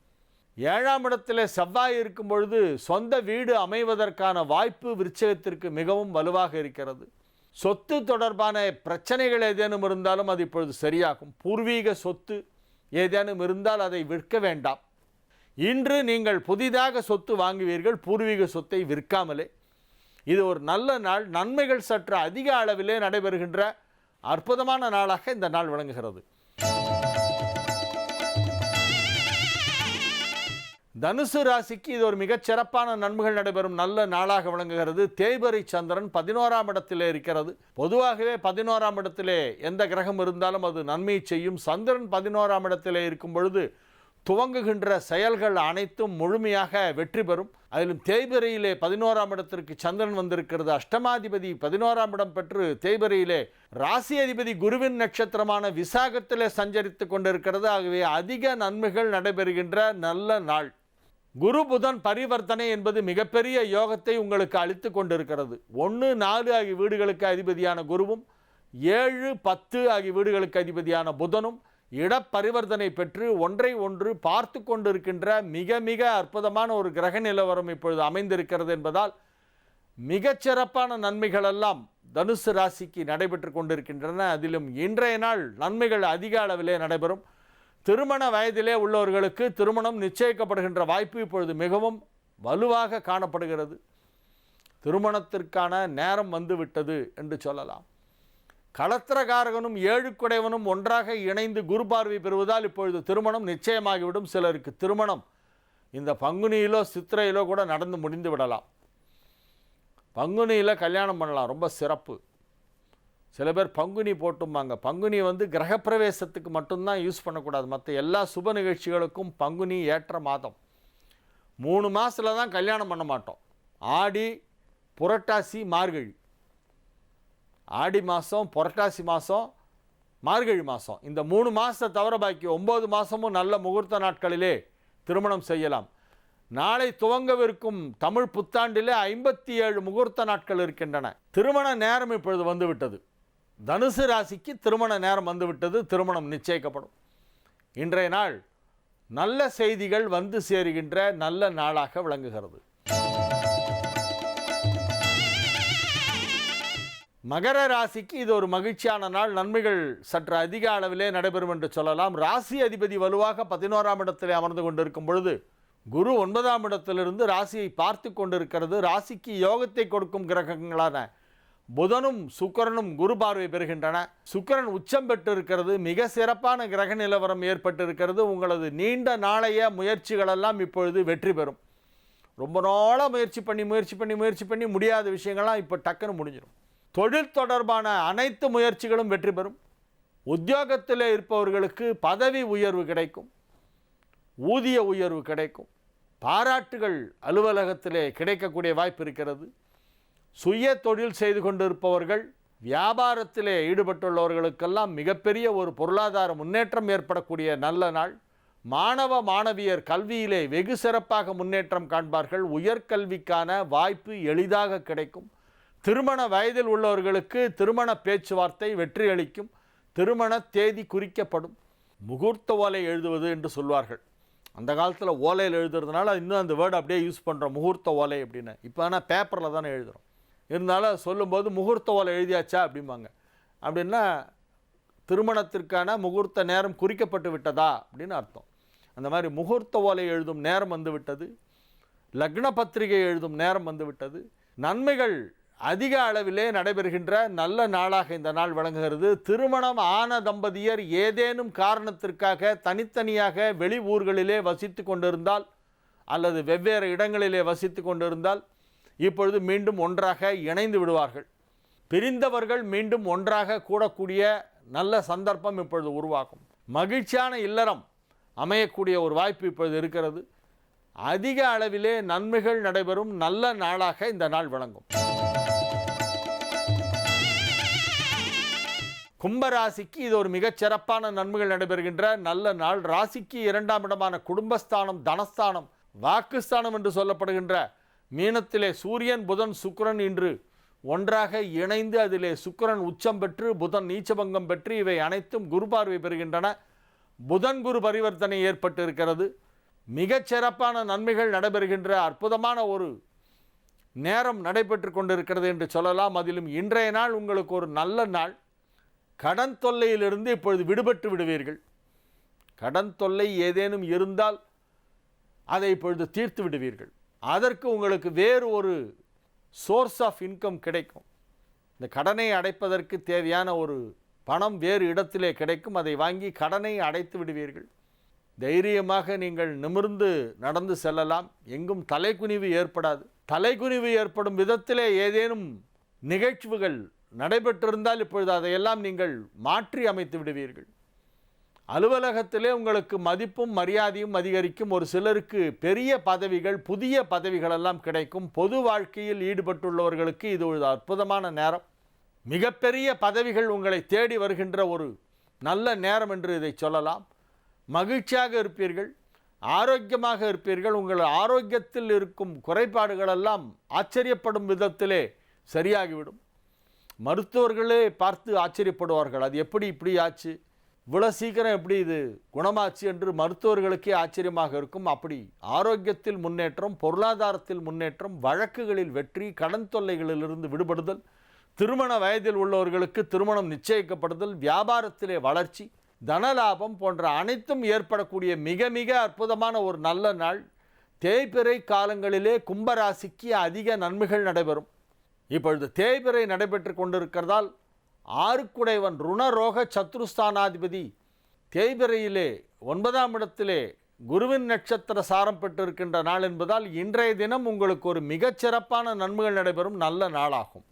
7ஆம் இடத்தில் செவ்வாய் இருக்கும் பொழுது சொந்த வீடு அமைவதற்கான வாய்ப்பு விருச்சிகத்திற்கு மிகவும் வலுவாக இருக்கிறது. சொத்து தொடர்பான பிரச்சனைகள் ஏதேனும் இருந்தாலும் அது இப்பொழுது சரியாகும். பூர்வீக சொத்து ஏதேனும் இருந்தால் அதை விற்க வேண்டாம். இன்று நீங்கள் புதிதாக சொத்து வாங்குவீர்கள், பூர்வீக சொத்தை விற்காமலே. இது ஒரு நல்ல நாள். நன்மைகள் சற்று அதிக அளவிலே நடைபெறுகின்ற அற்புதமான நாளாக இந்த நாள் விளங்குகிறது. தனுசு ராசிக்கு இது ஒரு மிகச் சிறப்பான நன்மைகள் நடைபெறும் நல்ல நாளாக விளங்குகிறது. தேய்பிறை சந்திரன் 11ஆம் இடத்திலே இருக்கிறது. பொதுவாகவே 11ஆம் இடத்திலே எந்த கிரகம் இருந்தாலும் அது நன்மை செய்யும். சந்திரன் 11ஆம் இடத்திலே இருக்கும் பொழுது துவங்குகின்ற செயல்கள் அனைத்தும் முழுமையாக வெற்றி பெறும். அதிலும் தேய்பிறையிலே 11ஆம் இடத்திற்கு சந்திரன் வந்திருக்கிறது. அஷ்டமாதிபதி 11ஆம் இடம் பெற்று தேய்பிறையிலே ராசி அதிபதி குருவின் நட்சத்திரமான விசாகத்திலே சஞ்சரித்து கொண்டிருக்கிறது. ஆகவே அதிக நன்மைகள் நடைபெறுகின்ற நல்ல நாள். குரு புதன் பரிவர்த்தனை என்பது மிகப்பெரிய யோகத்தை உங்களுக்கு அளித்து கொண்டிருக்கிறது. 1, 4 ஆகிய வீடுகளுக்கு அதிபதியான குருவும் 7, 10 ஆகிய வீடுகளுக்கு அதிபதியான புதனும் இடப்பரிவர்த்தனை பெற்று ஒன்றை ஒன்று பார்த்து கொண்டிருக்கின்ற மிக மிக அற்புதமான ஒரு கிரக நிலவரம் இப்பொழுது அமைந்திருக்கிறது என்பதால் மிகச்சிறப்பான நன்மைகளெல்லாம் தனுசு ராசிக்கு நடைபெற்று கொண்டிருக்கின்றன. அதிலும் இன்றைய நாள் நன்மைகள் அதிக அளவிலே நடைபெறும். திருமண வயதிலே உள்ளவர்களுக்கு திருமணம் நிச்சயிக்கப்படுகின்ற வாய்ப்பு இப்பொழுது மிகவும் வலுவாக காணப்படுகிறது. திருமணத்திற்கான நேரம் வந்துவிட்டது என்று சொல்லலாம். களத்திரகாரகனும் 7 குடைவனும் ஒன்றாக இணைந்து குரு பார்வை பெறுவதால் இப்பொழுது திருமணம் நிச்சயமாகிவிடும். சிலருக்கு திருமணம் இந்த பங்குனியிலோ சித்திரையிலோ கூட நடந்து முடிந்து விடலாம். பங்குனியில் கல்யாணம் பண்ணலாம், ரொம்ப சிறப்பு. சில பேர் பங்குனி போட்டும்பாங்க. பங்குனி கிரகப்பிரவேசத்துக்கு மட்டும்தான் யூஸ் பண்ணக்கூடாது. மற்ற எல்லா சுப நிகழ்ச்சிகளுக்கும் பங்குனி ஏற்ற மாதம். 3 மாதத்தில் தான் கல்யாணம் பண்ண மாட்டோம். ஆடி, புரட்டாசி, மார்கழி. ஆடி மாதம், புரட்டாசி மாதம், மார்கழி மாதம், இந்த 3 மாதத்தை தவிர பாக்கி 9 மாதமும் நல்ல முகூர்த்த நாட்களிலே திருமணம் செய்யலாம். நாளை துவங்கவிருக்கும் தமிழ் புத்தாண்டிலே 57 முகூர்த்த நாட்கள் இருக்கின்றன. திருமண நேரம் இப்பொழுது வந்துவிட்டது. தனுசு ராசிக்கு திருமண நேரம் வந்துவிட்டது. திருமணம் நிச்சயிக்கப்படும். இன்றைய நாள் நல்ல செய்திகள் வந்து சேருகின்ற நல்ல நாளாக விளங்குகிறது. மகர ராசிக்கு இது ஒரு மகிழ்ச்சியான நாள். நன்மைகள் சற்று அதிக அளவிலே நடைபெறும் என்று சொல்லலாம். ராசி அதிபதி வலுவாக 11ஆம் இடத்திலே அமர்ந்து கொண்டிருக்கும் பொழுது குரு 9ஆம் இடத்திலிருந்து ராசியை பார்த்து கொண்டிருக்கிறது. ராசிக்கு யோகத்தை கொடுக்கும் கிரகங்களான புதனும் சுக்கிரனும் குரு பார்வை பெறுகின்றன. சுக்கிரன் உச்சம் பெற்றிருக்கிறது. மிக சிறப்பான கிரக நிலவரம் ஏற்பட்டிருக்கிறது. உங்களது நீண்ட நாளைய முயற்சிகளெல்லாம் இப்பொழுது வெற்றி பெறும். ரொம்ப நாளாக முயற்சி பண்ணி முடியாத விஷயங்கள்லாம் இப்போ டக்குன்னு முடிஞ்சிடும். தொழில் தொடர்பான அனைத்து முயற்சிகளும் வெற்றி பெறும். உத்தியோகத்தில் இருப்பவர்களுக்கு பதவி உயர்வு கிடைக்கும், ஊதிய உயர்வு கிடைக்கும், பாராட்டுகள் அலுவலகத்திலே கிடைக்கக்கூடிய வாய்ப்பு இருக்கிறது. சுய தொழில் செய்து கொண்டிருப்பவர்கள், வியாபாரத்திலே ஈடுபட்டுள்ளவர்களுக்கெல்லாம் மிகப்பெரிய ஒரு பொருளாதார முன்னேற்றம் ஏற்படக்கூடிய நல்ல நாள். மாணவ மாணவியர் கல்வியிலே வெகு சிறப்பாக முன்னேற்றம் காண்பார்கள். உயர்கல்விக்கான வாய்ப்பு எளிதாக கிடைக்கும். திருமண வயதில் உள்ளவர்களுக்கு திருமண பேச்சுவார்த்தை வெற்றி அளிக்கும். திருமண தேதி குறிக்கப்படும். முகூர்த்த ஓலை எழுதுவது என்று சொல்வார்கள். அந்த காலத்தில் ஓலையில் எழுதுறதுனால இன்னும் அந்த வேர்டு அப்படியே யூஸ் பண்ணுறோம், முகூர்த்த ஓலை அப்படின்னு. இப்போ ஆனால் பேப்பரில் தானே எழுதுகிறோம். இருந்தாலும் சொல்லும்போது முகூர்த்த ஓலை எழுதியாச்சா அப்படிம்பாங்க. அப்படின்னா திருமணத்திற்கான முகூர்த்த நேரம் குறிக்கப்பட்டு விட்டதா அப்படின்னு அர்த்தம். அந்த மாதிரி முகூர்த்த ஓலை எழுதும் நேரம் வந்து விட்டது, லக்ன பத்திரிகை எழுதும் நேரம் வந்து விட்டது. நன்மைகள் அதிக அளவிலே நடைபெறுகின்ற நல்ல நாளாக இந்த நாள் விளங்குகிறது. திருமணம் ஆன தம்பதியர் ஏதேனும் காரணத்திற்காக தனித்தனியாக வெளி ஊர்களிலே வசித்து கொண்டிருந்தால் அல்லது வெவ்வேறு இடங்களிலே வசித்து கொண்டிருந்தால் இப்பொழுது மீண்டும் ஒன்றாக இணைந்து விடுவார்கள். பிரிந்தவர்கள் மீண்டும் ஒன்றாக கூடக்கூடிய நல்ல சந்தர்ப்பம் இப்பொழுது உருவாகும். மகிழ்ச்சியான இல்லறம் அமையக்கூடிய ஒரு வாய்ப்பு இப்பொழுது இருக்கிறது. அதிக அளவிலே நன்மைகள் நடைபெறும் நல்ல நாளாக இந்த நாள் விளங்கும். கும்பராசிக்கு இது ஒரு மிகச் சிறப்பான நன்மைகள் நடைபெறுகின்ற நல்ல நாள். ராசிக்கு 2ஆம் இடமான குடும்பஸ்தானம், தனஸ்தானம், வாக்குஸ்தானம் என்று சொல்லப்படுகின்ற மீனத்திலே சூரியன், புதன், சுக்கிரன் இன்று ஒன்றாக இணைந்து அதிலே சுக்கிரன் உச்சம் பெற்று புதன் நீச்சபங்கம் பெற்று இவை அனைத்தும் குரு பார்வை பெறுகின்றன. புதன் குரு பரிவர்த்தனை ஏற்பட்டு இருக்கிறது. மிகச் சிறப்பான நன்மைகள் நடைபெறுகின்ற அற்புதமான ஒரு நேரம் நடைபெற்று கொண்டிருக்கிறது என்று சொல்லலாம். அதிலும் இன்றைய நாள் உங்களுக்கு ஒரு நல்ல நாள். கடன் தொல்லையிலிருந்து இப்பொழுது விடுபட்டு விடுவீர்கள். கடன் தொல்லை ஏதேனும் இருந்தால் அதை இப்பொழுது தீர்த்து விடுவீர்கள். அதற்கு உங்களுக்கு வேறு ஒரு சோர்ஸ் ஆஃப் இன்கம் கிடைக்கும். இந்த கடனை அடைப்பதற்கு தேவையான ஒரு பணம் வேறு இடத்திலே கிடைக்கும். அதை வாங்கி கடனை அடைத்து விடுவீர்கள். தைரியமாக நீங்கள் நிமிர்ந்து நடந்து செல்லலாம். எங்கும் தலைக்குனிவு ஏற்படாது. தலைக்குனிவு ஏற்படும் விதத்திலே ஏதேனும் நிகழ்வுகள் நடைபெற்றிருந்தால் இப்பொழுது அதையெல்லாம் நீங்கள் மாற்றி அமைத்து விடுவீர்கள். அலுவலகத்திலே உங்களுக்கு மதிப்பும் மரியாதையும் அதிகரிக்கும். ஒரு சிலருக்கு பெரிய பதவிகள், புதிய பதவிகளெல்லாம் கிடைக்கும். பொது வாழ்க்கையில் ஈடுபட்டுள்ளவர்களுக்கு இது ஒரு அற்புதமான நேரம். மிகப்பெரிய பதவிகள் உங்களை தேடி வருகின்ற ஒரு நல்ல நேரம் என்று இதை சொல்லலாம். மகிழ்ச்சியாக இருப்பீர்கள், ஆரோக்கியமாக இருப்பீர்கள். உங்கள் ஆரோக்கியத்தில் இருக்கும் குறைபாடுகளெல்லாம் ஆச்சரியப்படும் விதத்திலே சரியாகிவிடும். மருத்துவர்களே பார்த்து ஆச்சரியப்படுவார்கள். அது எப்படி இப்படி ஆச்சு, இவ்வளோ சீக்கிரம் எப்படி இது குணமாச்சு என்று மருத்துவர்களுக்கே ஆச்சரியமாக இருக்கும். அப்படி ஆரோக்கியத்தில் முன்னேற்றம், பொருளாதாரத்தில் முன்னேற்றம், வழக்குகளில் வெற்றி, கடன் தொல்லைகளிலிருந்து விடுபடுதல், திருமண வயதில் உள்ளவர்களுக்கு திருமணம் நிச்சயிக்கப்படுதல், வியாபாரத்திலே வளர்ச்சி, தனலாபம் போன்ற அனைத்தும் ஏற்படக்கூடிய மிக மிக அற்புதமான ஒரு நல்ல நாள். தேய்பிறை காலங்களிலே கும்பராசிக்கு அதிக நன்மைகள் நடைபெறும். இப்பொழுது தேய்பிறை நடைபெற்று கொண்டிருக்கிறதால் ஆறுக்குடைவன் ருணரோக சத்ருஸ்தானாதிபதி தேய்பிறையிலே 9ஆம் இடத்திலே குருவின் நட்சத்திர சாரம் பெற்றிருக்கின்ற நாள் என்பதால் இன்றைய தினம் உங்களுக்கு ஒரு மிகச்சிறப்பான நன்மைகள் நடைபெறும் நல்ல நாளாகும்.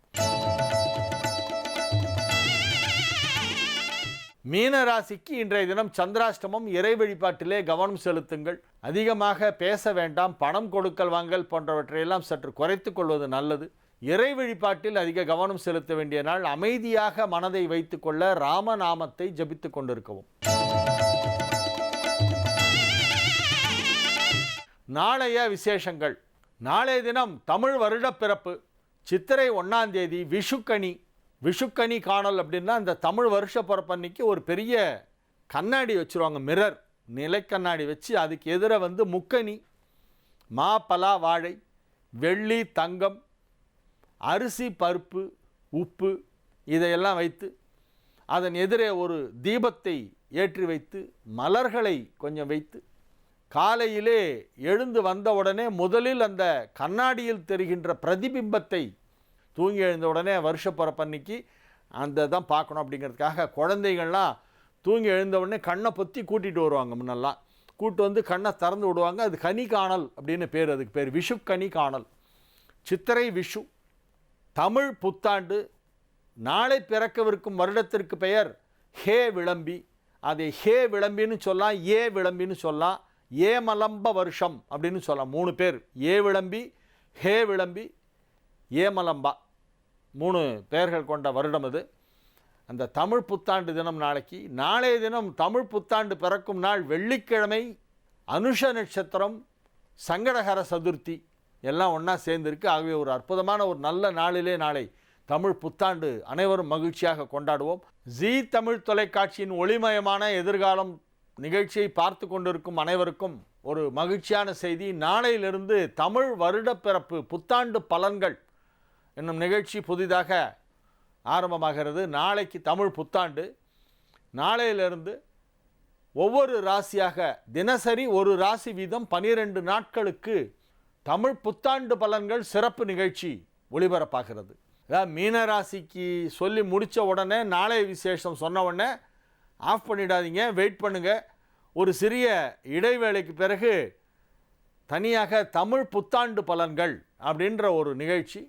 மீனராசிக்கு இன்றைய தினம் சந்திராஷ்டமம். இறை வழிபாட்டிலே கவனம் செலுத்துங்கள். அதிகமாக பேச வேண்டாம். பணம் கொடுக்கல் வாங்கல் போன்றவற்றையெல்லாம் சற்று குறைத்து கொள்வது நல்லது. இறை வழிபாட்டில் அதிக கவனம் செலுத்த வேண்டிய நாள். அமைதியாக மனதை வைத்துக்கொள்ள ராமநாமத்தை ஜபித்து கொண்டிருக்கவும். நாளைய விசேஷங்கள். நாளைய தினம் தமிழ் வருட பிறப்பு, சித்திரை 1ஆம் தேதி, விஷுக்கனி. விஷுக்கனி காணல் அப்படின்னா இந்த தமிழ் வருஷ பிறப்பன்னைக்கு ஒரு பெரிய கண்ணாடி வச்சுருவாங்க, மிரர், நிலைக்கண்ணாடி வச்சு அதுக்கு எதிர முக்கனி, மா, பலா, வாழை, வெள்ளி, தங்கம், அரிசி, பருப்பு, உப்பு இதையெல்லாம் வைத்து அதன் எதிரே ஒரு தீபத்தை ஏற்றி வைத்து மலர்களை கொஞ்சம் வைத்து காலையிலே எழுந்து வந்தவுடனே முதலில் அந்த கண்ணாடியில் தெரிகின்ற பிரதிபிம்பத்தை தூங்கி எழுந்த உடனே வருஷ பிறப்பன்னைக்கு அந்த தான் பார்க்கணும் அப்படிங்கிறதுக்காக குழந்தைகள்லாம் தூங்கி எழுந்த உடனே கண்ணை பொத்தி கூட்டிகிட்டு வருவாங்க. முன்னெல்லாம் கூட்டு கண்ணை திறந்து விடுவாங்க. அது கனி காணல் அப்படின்னு பேர். அதுக்கு பேர் விஷு கனி காணல். சித்திரை விஷு. தமிழ் புத்தாண்டு. நாளை பிறக்கவிருக்கும் வருடத்திற்கு பெயர் ஹே விளம்பி. அதை ஹே விளம்பின்னு சொல்லலாம், ஏ விளம்பின்னு சொல்லலாம், ஏமலம்ப வருஷம் அப்படின்னு சொல்லலாம். 3 பேர், ஏ விளம்பி, ஹே விளம்பி, ஏமலம்பா, 3 பெயர்கள் கொண்ட வருடம் இது. அந்த தமிழ் புத்தாண்டு தினம் நாளைக்கு. நாளைய தினம் தமிழ் புத்தாண்டு பிறக்கும் நாள் வெள்ளிக்கிழமை, அனுஷ நட்சத்திரம், சங்கடஹர சதுர்த்தி எல்லாம் ஒன்றா சேர்ந்திருக்கு. ஆகவே ஒரு அற்புதமான ஒரு நல்ல நாளிலே நாளை தமிழ் புத்தாண்டு அனைவரும் மகிழ்ச்சியாக கொண்டாடுவோம். ஜீ தமிழ் தொலைக்காட்சியின் ஒளிமயமான எதிர்காலம் நிகழ்ச்சியை பார்த்து கொண்டிருக்கும் அனைவருக்கும் ஒரு மகிழ்ச்சியான செய்தி. நாளையிலிருந்து தமிழ் வருடப்பிறப்பு புத்தாண்டு பலன்கள் என்னும் நிகழ்ச்சி புதிதாக ஆரம்பமாகிறது. நாளைக்கு தமிழ் புத்தாண்டு. நாளையிலிருந்து ஒவ்வொரு ராசியாக தினசரி ஒரு ராசி வீதம் 12 நாட்களுக்கு தமிழ் புத்தாண்டு பலன்கள் சிறப்பு நிகழ்ச்சி ஒளிபரப்பாகிறது. அதாவது மீன ராசிக்கு சொல்லி முடித்த உடனே நாளை விசேஷம் சொன்ன உடனே ஆஃப் பண்ணிடாதீங்க, வெயிட் பண்ணுங்கள். ஒரு சிறிய இடைவேளைக்கு பிறகு தனியாக தமிழ் புத்தாண்டு பலன்கள் அப்படின்ற ஒரு நிகழ்ச்சி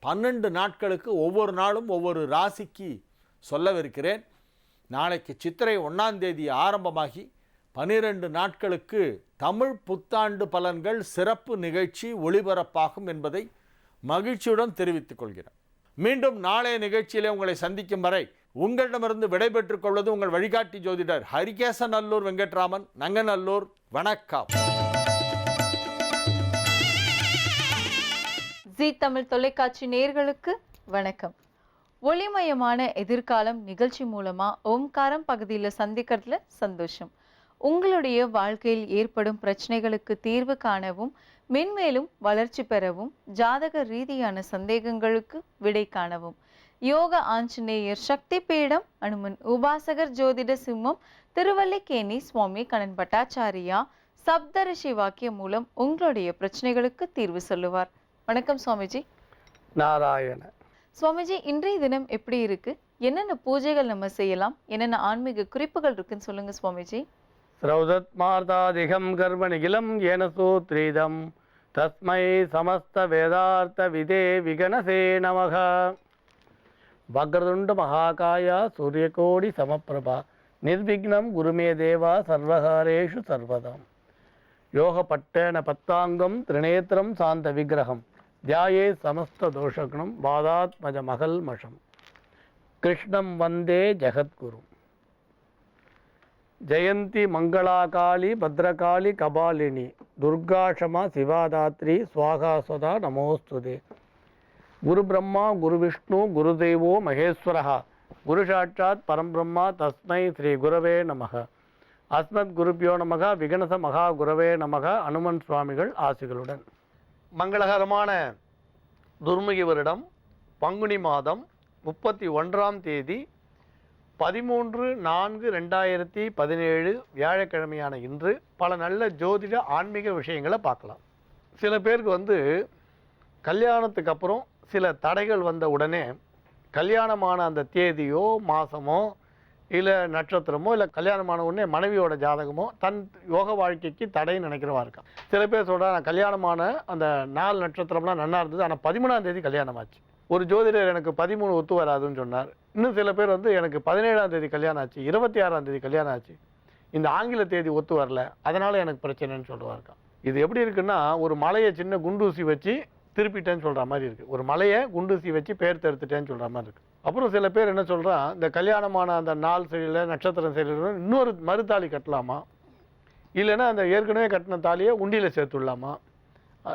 12 நாட்களுக்கு ஒவ்வொரு நாளும் ஒவ்வொரு ராசிக்கு சொல்லவிருக்கிறேன். நாளைக்கு சித்திரை 1ஆம் தேதி ஆரம்பமாகி 12 நாட்களுக்கு தமிழ் புத்தாண்டு பலன்கள் சிறப்பு நிகழ்ச்சி ஒளிபரப்பாகும் என்பதை மகிழ்ச்சியுடன் தெரிவித்துக் கொள்கிறேன். மீண்டும் நாளைய நிகழ்ச்சியிலே உங்களை சந்திக்கும் வரை உங்களிடமிருந்து விடைபெற்றுக் கொள்வது உங்கள் வழிகாட்டி ஜோதிடர் ஹரிகேசநல்லூர் வெங்கட்ராமன், நங்கநல்லூர். வணக்கம். ஜீ தமிழ் தொலைக்காட்சி நேயர்களுக்கு வணக்கம். ஒளிமயமான எதிர்காலம் நிகழ்ச்சி மூலமா ஓம்காரம் பகுதியில் சந்திக்கிறதுல சந்தோஷம். உங்களுடைய வாழ்க்கையில் ஏற்படும் பிரச்சனைகளுக்கு தீர்வு காணவும் மென்மேலும் வளர்ச்சி பெறவும் ஜாதக ரீதியான சந்தேகங்களுக்கு விடை காணவும் யோக ஆஞ்சநேயர் சக்தி பீடம் அனுமன் உபாசகர் ஜோதிட சிம்மம் திருவல்லிக்கேணி சுவாமி கண்ணன் பட்டாச்சாரியா சப்தரிஷி வாக்கியம் மூலம் உங்களுடைய பிரச்சனைகளுக்கு தீர்வு சொல்லுவார். வணக்கம் சுவாமிஜி. நாராயண. சுவாமிஜி, இன்றைய தினம் எப்படி இருக்கு? என்னென்ன பூஜைகள் நம்ம செய்யலாம்? என்னென்ன ஆன்மீக குறிப்புகள் இருக்குன்னு சொல்லுங்க சுவாமிஜி. ஸ்ரௌதத்மார்த்தாதிகம் கர்ம நிகிலம் ஏன சூத்ரீதம் தஸ்மை சமஸ்த வேதார்த்த விதே விகனசே நமக. வக்ரதுண்ட மகாகாய சூரியகோடி சமப்பிரபா நிர்விக்னம் குருமே தேவா சர்வகாரேஷு சர்வதாம். யோகப்பட்டேன பத்தாங்கம் திரிநேத்திரம் சாந்த விக்கிரகம் தியாயே சமஸ்த தோஷக்னம் வாதாத்மஜ மகள் மஷம் கிருஷ்ணம் வந்தே ஜெகத்குரு. ஜெயந்தி மங்களாகாளி பத்ரகாளி கபாலினி துர்காஷமா சிவாதாத்ரி ஸ்வாகாஸ்வதா நமோஸ்துதே. குரு பிரம்மா குரு விஷ்ணு குருதேவோ மகேஸ்வரஹ குரு சாட்சாத் பரம்பிரம்மா தஸ்மை ஸ்ரீ குரவே நமக. அஸ்மத் குருபியோ நமக விகனச மகா குரவே நமக. அனுமன் சுவாமிகள் ஆசிகளுடன். மங்களகரமான துர்முகி வருடம் பங்குனி மாதம் 31ஆம் தேதி 13/4/2017 வியாழக்கிழமையான இன்று பல நல்ல ஜோதிட ஆன்மீக விஷயங்களை பார்க்கலாம். சில பேருக்கு கல்யாணத்துக்கு அப்புறம் சில தடைகள் வந்த உடனே கல்யாணமான அந்த தேதியோ மாதமோ இல்லை நட்சத்திரமோ இல்லை கல்யாணமான உடனே மனைவியோட ஜாதகமோ தன் யோக வாழ்க்கைக்கு தடைன்னு நினைக்கிறவா இருக்கான். சில பேர் சொல்கிறா, நான் கல்யாணமான அந்த 4 நட்சத்திரம்லாம் நல்லா இருந்தது, ஆனால் 13ஆம் தேதி கல்யாணம் ஆச்சு. ஒரு ஜோதிடர் எனக்கு 13 ஒத்து வராதுன்னு சொன்னார். இன்னும் சில பேர் எனக்கு 17ஆம் தேதி கல்யாணம் ஆச்சு, 26ஆம் தேதி கல்யாணம் ஆச்சு, இந்த ஆங்கில தேதி ஒத்து வரல, அதனால் எனக்கு பிரச்சனைன்னு சொல்லுவா இருக்கான். இது எப்படி இருக்குன்னா, ஒரு மலையை சின்ன குண்டூசி வச்சு திருப்பிட்டேன்னு சொல்கிற மாதிரி இருக்குது. ஒரு மலையை குண்டூசி வச்சு பேர் தடுத்துட்டேன்னு சொல்கிற மாதிரி இருக்குது. அப்புறம் சில பேர் என்ன சொல்கிறான், இந்த கல்யாணமான அந்த நாள் சரியில்லை நட்சத்திரம் சரியில்லை இன்னொரு மறுதாலி கட்டலாமா, இல்லைன்னா அந்த ஏற்கனவே கட்டின தாலியை உண்டியில் சேர்த்துடலாமா,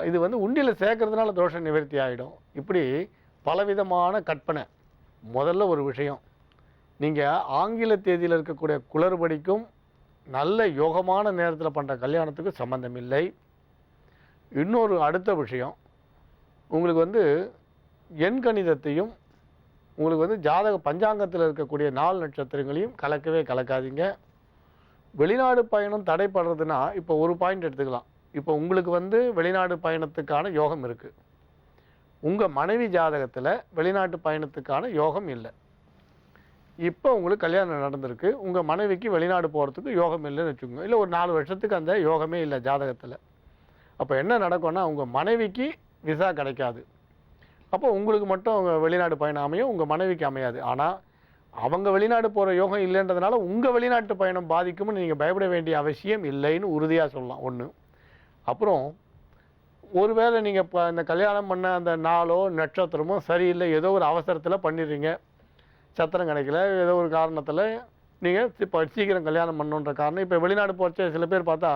இது உண்டியில் சேர்க்கறதுனால தோஷ நிவர்த்தி ஆகிடும். இப்படி பலவிதமான கற்பனை. முதல்ல ஒரு விஷயம், நீங்கள் ஆங்கில தேதியில் இருக்கக்கூடிய குளறுபடிக்கும் நல்ல யோகமான நேரத்தில் பண்ணுற கல்யாணத்துக்கு சம்மந்தம் இல்லை. இன்னொரு அடுத்த விஷயம், உங்களுக்கு எண் கணிதத்தையும் உங்களுக்கு ஜாதக பஞ்சாங்கத்தில் இருக்கக்கூடிய 4 நட்சத்திரங்களையும் கலக்கவே கலக்காதீங்க. வெளிநாடு பயணம் தடைப்படுறதுன்னா இப்போ ஒரு பாயிண்ட் எடுத்துக்கலாம். இப்போ உங்களுக்கு வெளிநாடு பயணத்துக்கான யோகம் இருக்குது, உங்கள் மனைவி ஜாதகத்தில் வெளிநாட்டு பயணத்துக்கான யோகம் இல்லை. இப்போ உங்களுக்கு கல்யாணம் நடந்திருக்கு, உங்கள் மனைவிக்கு வெளிநாடு போகிறதுக்கு யோகம் இல்லைன்னு வச்சுக்கோங்க. இல்லை ஒரு 4 வருஷத்துக்கு அந்த யோகமே இல்லை ஜாதகத்தில். அப்போ என்ன நடக்கும்னா, உங்கள் மனைவிக்கு விசா கிடைக்காது. அப்போ உங்களுக்கு மட்டும் அவங்க வெளிநாடு பயணம் அமையும், உங்கள் மனைவிக்கு அமையாது. ஆனால் அவங்க வெளிநாடு போகிற யோகம் இல்லைன்றதுனால உங்கள் வெளிநாட்டு பயணம் பாதிக்கும்னு நீங்கள் பயப்பட வேண்டிய அவசியம் இல்லைன்னு உறுதியாக சொல்லலாம். ஒன்று. அப்புறம் ஒருவேளை நீங்கள் இப்போ இந்த கல்யாணம் பண்ண அந்த நாளோ நட்சத்திரமோ சரியில்லை, ஏதோ ஒரு அவசரத்தில் பண்ணிடுறீங்க, சத்திரம் கிடைக்கல, ஏதோ ஒரு காரணத்தில் நீங்கள் இப்போ சீக்கிரம் கல்யாணம் பண்ணணுன்ற காரணம். இப்போ வெளிநாடு போச்சு சில பேர் பார்த்தா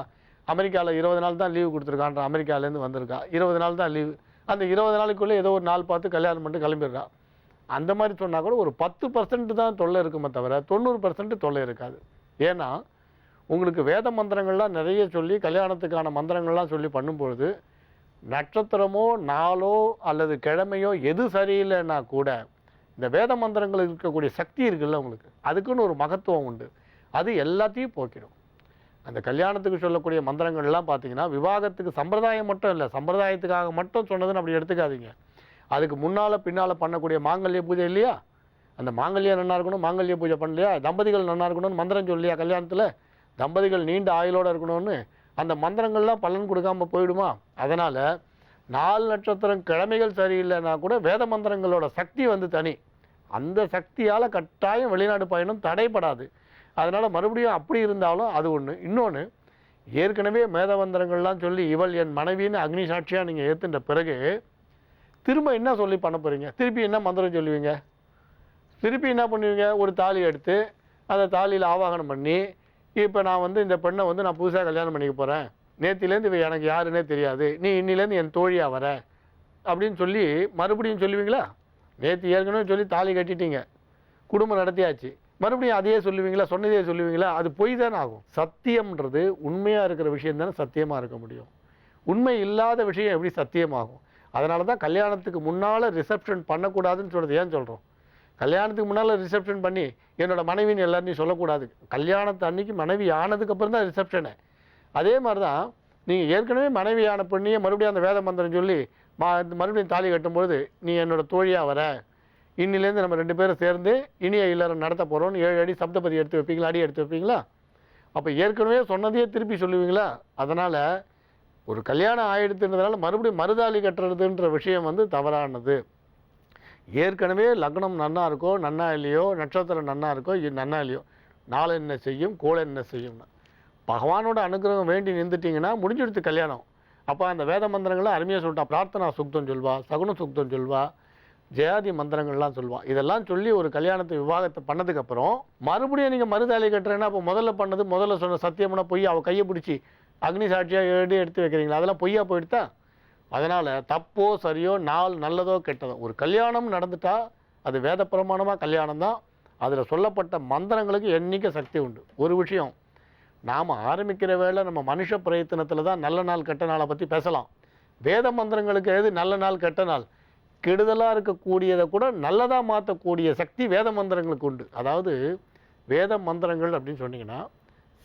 அமெரிக்காவில் 20 நாள் தான் லீவு கொடுத்துருக்கான்ற, அமெரிக்காவிலேருந்து வந்திருக்கா 20 நாள் தான் லீவு, அந்த 20 நாளுக்குள்ளே ஏதோ ஒரு நாள் பார்த்து கல்யாணம் பண்ணிட்டு கிளம்பிடுறா. அந்த மாதிரி சொன்னால் கூட ஒரு 10% தான் தொல்லை இருக்குமே தவிர 90% தொல்லை இருக்காது. ஏன்னா உங்களுக்கு வேத மந்திரங்கள்லாம் நிறைய சொல்லி கல்யாணத்துக்கான மந்திரங்கள்லாம் சொல்லி பண்ணும்பொழுது நட்சத்திரமோ நாளோ அல்லது கிழமையோ எது சரியில்லைன்னா கூட இந்த வேத மந்திரங்கள் இருக்கக்கூடிய சக்தி இருக்குல்ல உங்களுக்கு, அதுக்குன்னு ஒரு மகத்துவம் உண்டு. அது எல்லாத்தையும் போக்கிடும். அந்த கல்யாணத்துக்கு சொல்லக்கூடிய மந்திரங்கள்லாம் பார்த்தீங்கன்னா விவாகத்துக்கு சம்பிரதாயம் மட்டும் இல்லை, சம்பிரதாயத்துக்காக மட்டும் சொன்னதுன்னு அப்படி எடுத்துக்காதீங்க. அதுக்கு முன்னால் பின்னால் பண்ணக்கூடிய மாங்கல்ய பூஜை இல்லையா, அந்த மாங்கல்யம் நல்லா இருக்கணும், மாங்கல்ய பூஜை பண்ணலையா, தம்பதிகள் நல்லா இருக்கணும்னு மந்திரம் சொல்லியா கல்யாணத்தில், தம்பதிகள் நீண்ட ஆயுளோடு இருக்கணும்னு, அந்த மந்திரங்கள்லாம் பலன் கொடுக்காமல் போயிடுமா? அதனால் 4 நட்சத்திரம் கிழமைகள் சரியில்லைன்னா கூட வேத மந்திரங்களோட சக்தி வந்து தனி. அந்த சக்தியால் கட்டாயம் வெளிநாடு பயணம் தடைப்படாது. அதனால் மறுபடியும் அப்படி இருந்தாலும் அது ஒன்று. இன்னொன்று, ஏற்கனவே வேத மந்திரங்கள்லாம் சொல்லி இவள் என் மனைவின்னு அக்னி சாட்சியாக நீங்கள் ஏற்றுன்ற பிறகு திரும்ப என்ன சொல்லி பண்ண போகிறீங்க? திருப்பி என்ன மந்திரம் சொல்லுவீங்க? திருப்பி என்ன பண்ணுவீங்க? ஒரு தாலி எடுத்து அந்த தாலியில் ஆவாகனம் பண்ணி, இப்போ நான் வந்து இந்த பெண்ணை வந்து நான் புதுசாக கல்யாணம் பண்ணிக்க போகிறேன், நேத்திலேருந்து இவ எனக்கு யாருன்னே தெரியாது, நீ இன்னிலேருந்து என் தோழியாக வர அப்படின்னு சொல்லி மறுபடியும் சொல்லுவீங்களா? நேற்று ஏற்கனவே சொல்லி தாலி கட்டிட்டீங்க, குடும்பம் நடத்தியாச்சு, மறுபடியும் அதையே சொல்லுவீங்களா? சொன்னதே சொல்லுவீங்களா? அது பொய் தானே ஆகும். சத்தியம்ன்றது உண்மையாக இருக்கிற விஷயம் தானே சத்தியமாக இருக்க முடியும். உண்மை இல்லாத விஷயம் எப்படி சத்தியமாகும்? அதனால தான் கல்யாணத்துக்கு முன்னால் ரிசப்ஷன் பண்ணக்கூடாதுன்னு சொல்கிறது. ஏன் சொல்கிறோம்? கல்யாணத்துக்கு முன்னால் ரிசப்ஷன் பண்ணி என்னோட மனைவின்னு எல்லாரையும் சொல்லக்கூடாது. கல்யாணத்து அன்னைக்கு மனைவி ஆனதுக்கப்புறம் தான் ரிசப்ஷனு. அதே மாதிரி தான் நீங்கள் ஏற்கனவே மனைவியான பெண்ணையே மறுபடியும் அந்த வேத மந்திரம் சொல்லி மறுபடியும் தாலி கட்டும்பொழுது நீ என்னோட தோழியாக வர, இன்னிலேருந்து நம்ம 2 பேரும் சேர்ந்து இனிய இல்லறம் நடத்த போகிறோன்னு 7 அடி சப்தபதி எடுத்து வைப்பீங்களா? அடி எடுத்து வைப்பீங்களா? அப்போ ஏற்கனவே சொன்னதையே திருப்பி சொல்லுவீங்களா? அதனால் ஒரு கல்யாணம் ஆகிடுதுன்றதுனால மறுபடியும் மறுதாலி கட்டுறதுன்ற விஷயம் வந்து தவறானது. ஏற்கனவே லக்னம் நன்னா இருக்கோ நன்னா இல்லையோ, நட்சத்திரம் நன்னா இருக்கோ நன்னா இல்லையோ, நாள் என்ன செய்யும் கோள் என்ன செய்யும்னா பகவானோட அனுகிரகம் வேண்டி நின்றுட்டிங்கன்னா முடிஞ்சுடுத்து கல்யாணம். அப்போ அந்த வேத மந்திரங்களை அருமையாக சொல்லிட்டா. பிரார்த்தனா சுக்தம் சொல்வா, சகுன சுக்தம் சொல்வா, ஜெயாதி மந்திரங்கள்லாம் சொல்லுவான். இதெல்லாம் சொல்லி ஒரு கல்யாணத்தை விவாகத்தை பண்ணதுக்கப்புறம் மறுபடியும் நீங்கள் மறுதாலி கட்டுறேன்னா அப்போ முதல்ல சொன்ன சத்தியம்னா பொய், அவள் கையை பிடிச்சி அக்னி சாட்சியாக எடுத்து வைக்கிறீங்களா? அதெல்லாம் பொய்யா போயிடுதா? அதனால் தப்போ சரியோ, நாள் நல்லதோ கெட்டதோ, ஒரு கல்யாணம் நடந்துட்டா அது வேத பிரமாணமாக கல்யாணம் தான். அதில் சொல்லப்பட்ட மந்திரங்களுக்கு என்றைக்கு சக்தி உண்டு. ஒரு விஷயம், நாம் ஆரம்பிக்கிற வேளை நம்ம மனுஷ பிரயத்தனத்தில் தான் நல்ல நாள் கெட்ட நாளை பற்றி பேசலாம். வேத மந்திரங்களுக்கு எது நல்ல நாள் கெட்ட நாள்? கெடுதலாக இருக்கக்கூடியதை கூட நல்லதாக மாற்றக்கூடிய சக்தி வேத மந்திரங்களுக்கு உண்டு. அதாவது வேத மந்திரங்கள் அப்படின்னு சொன்னீங்கன்னா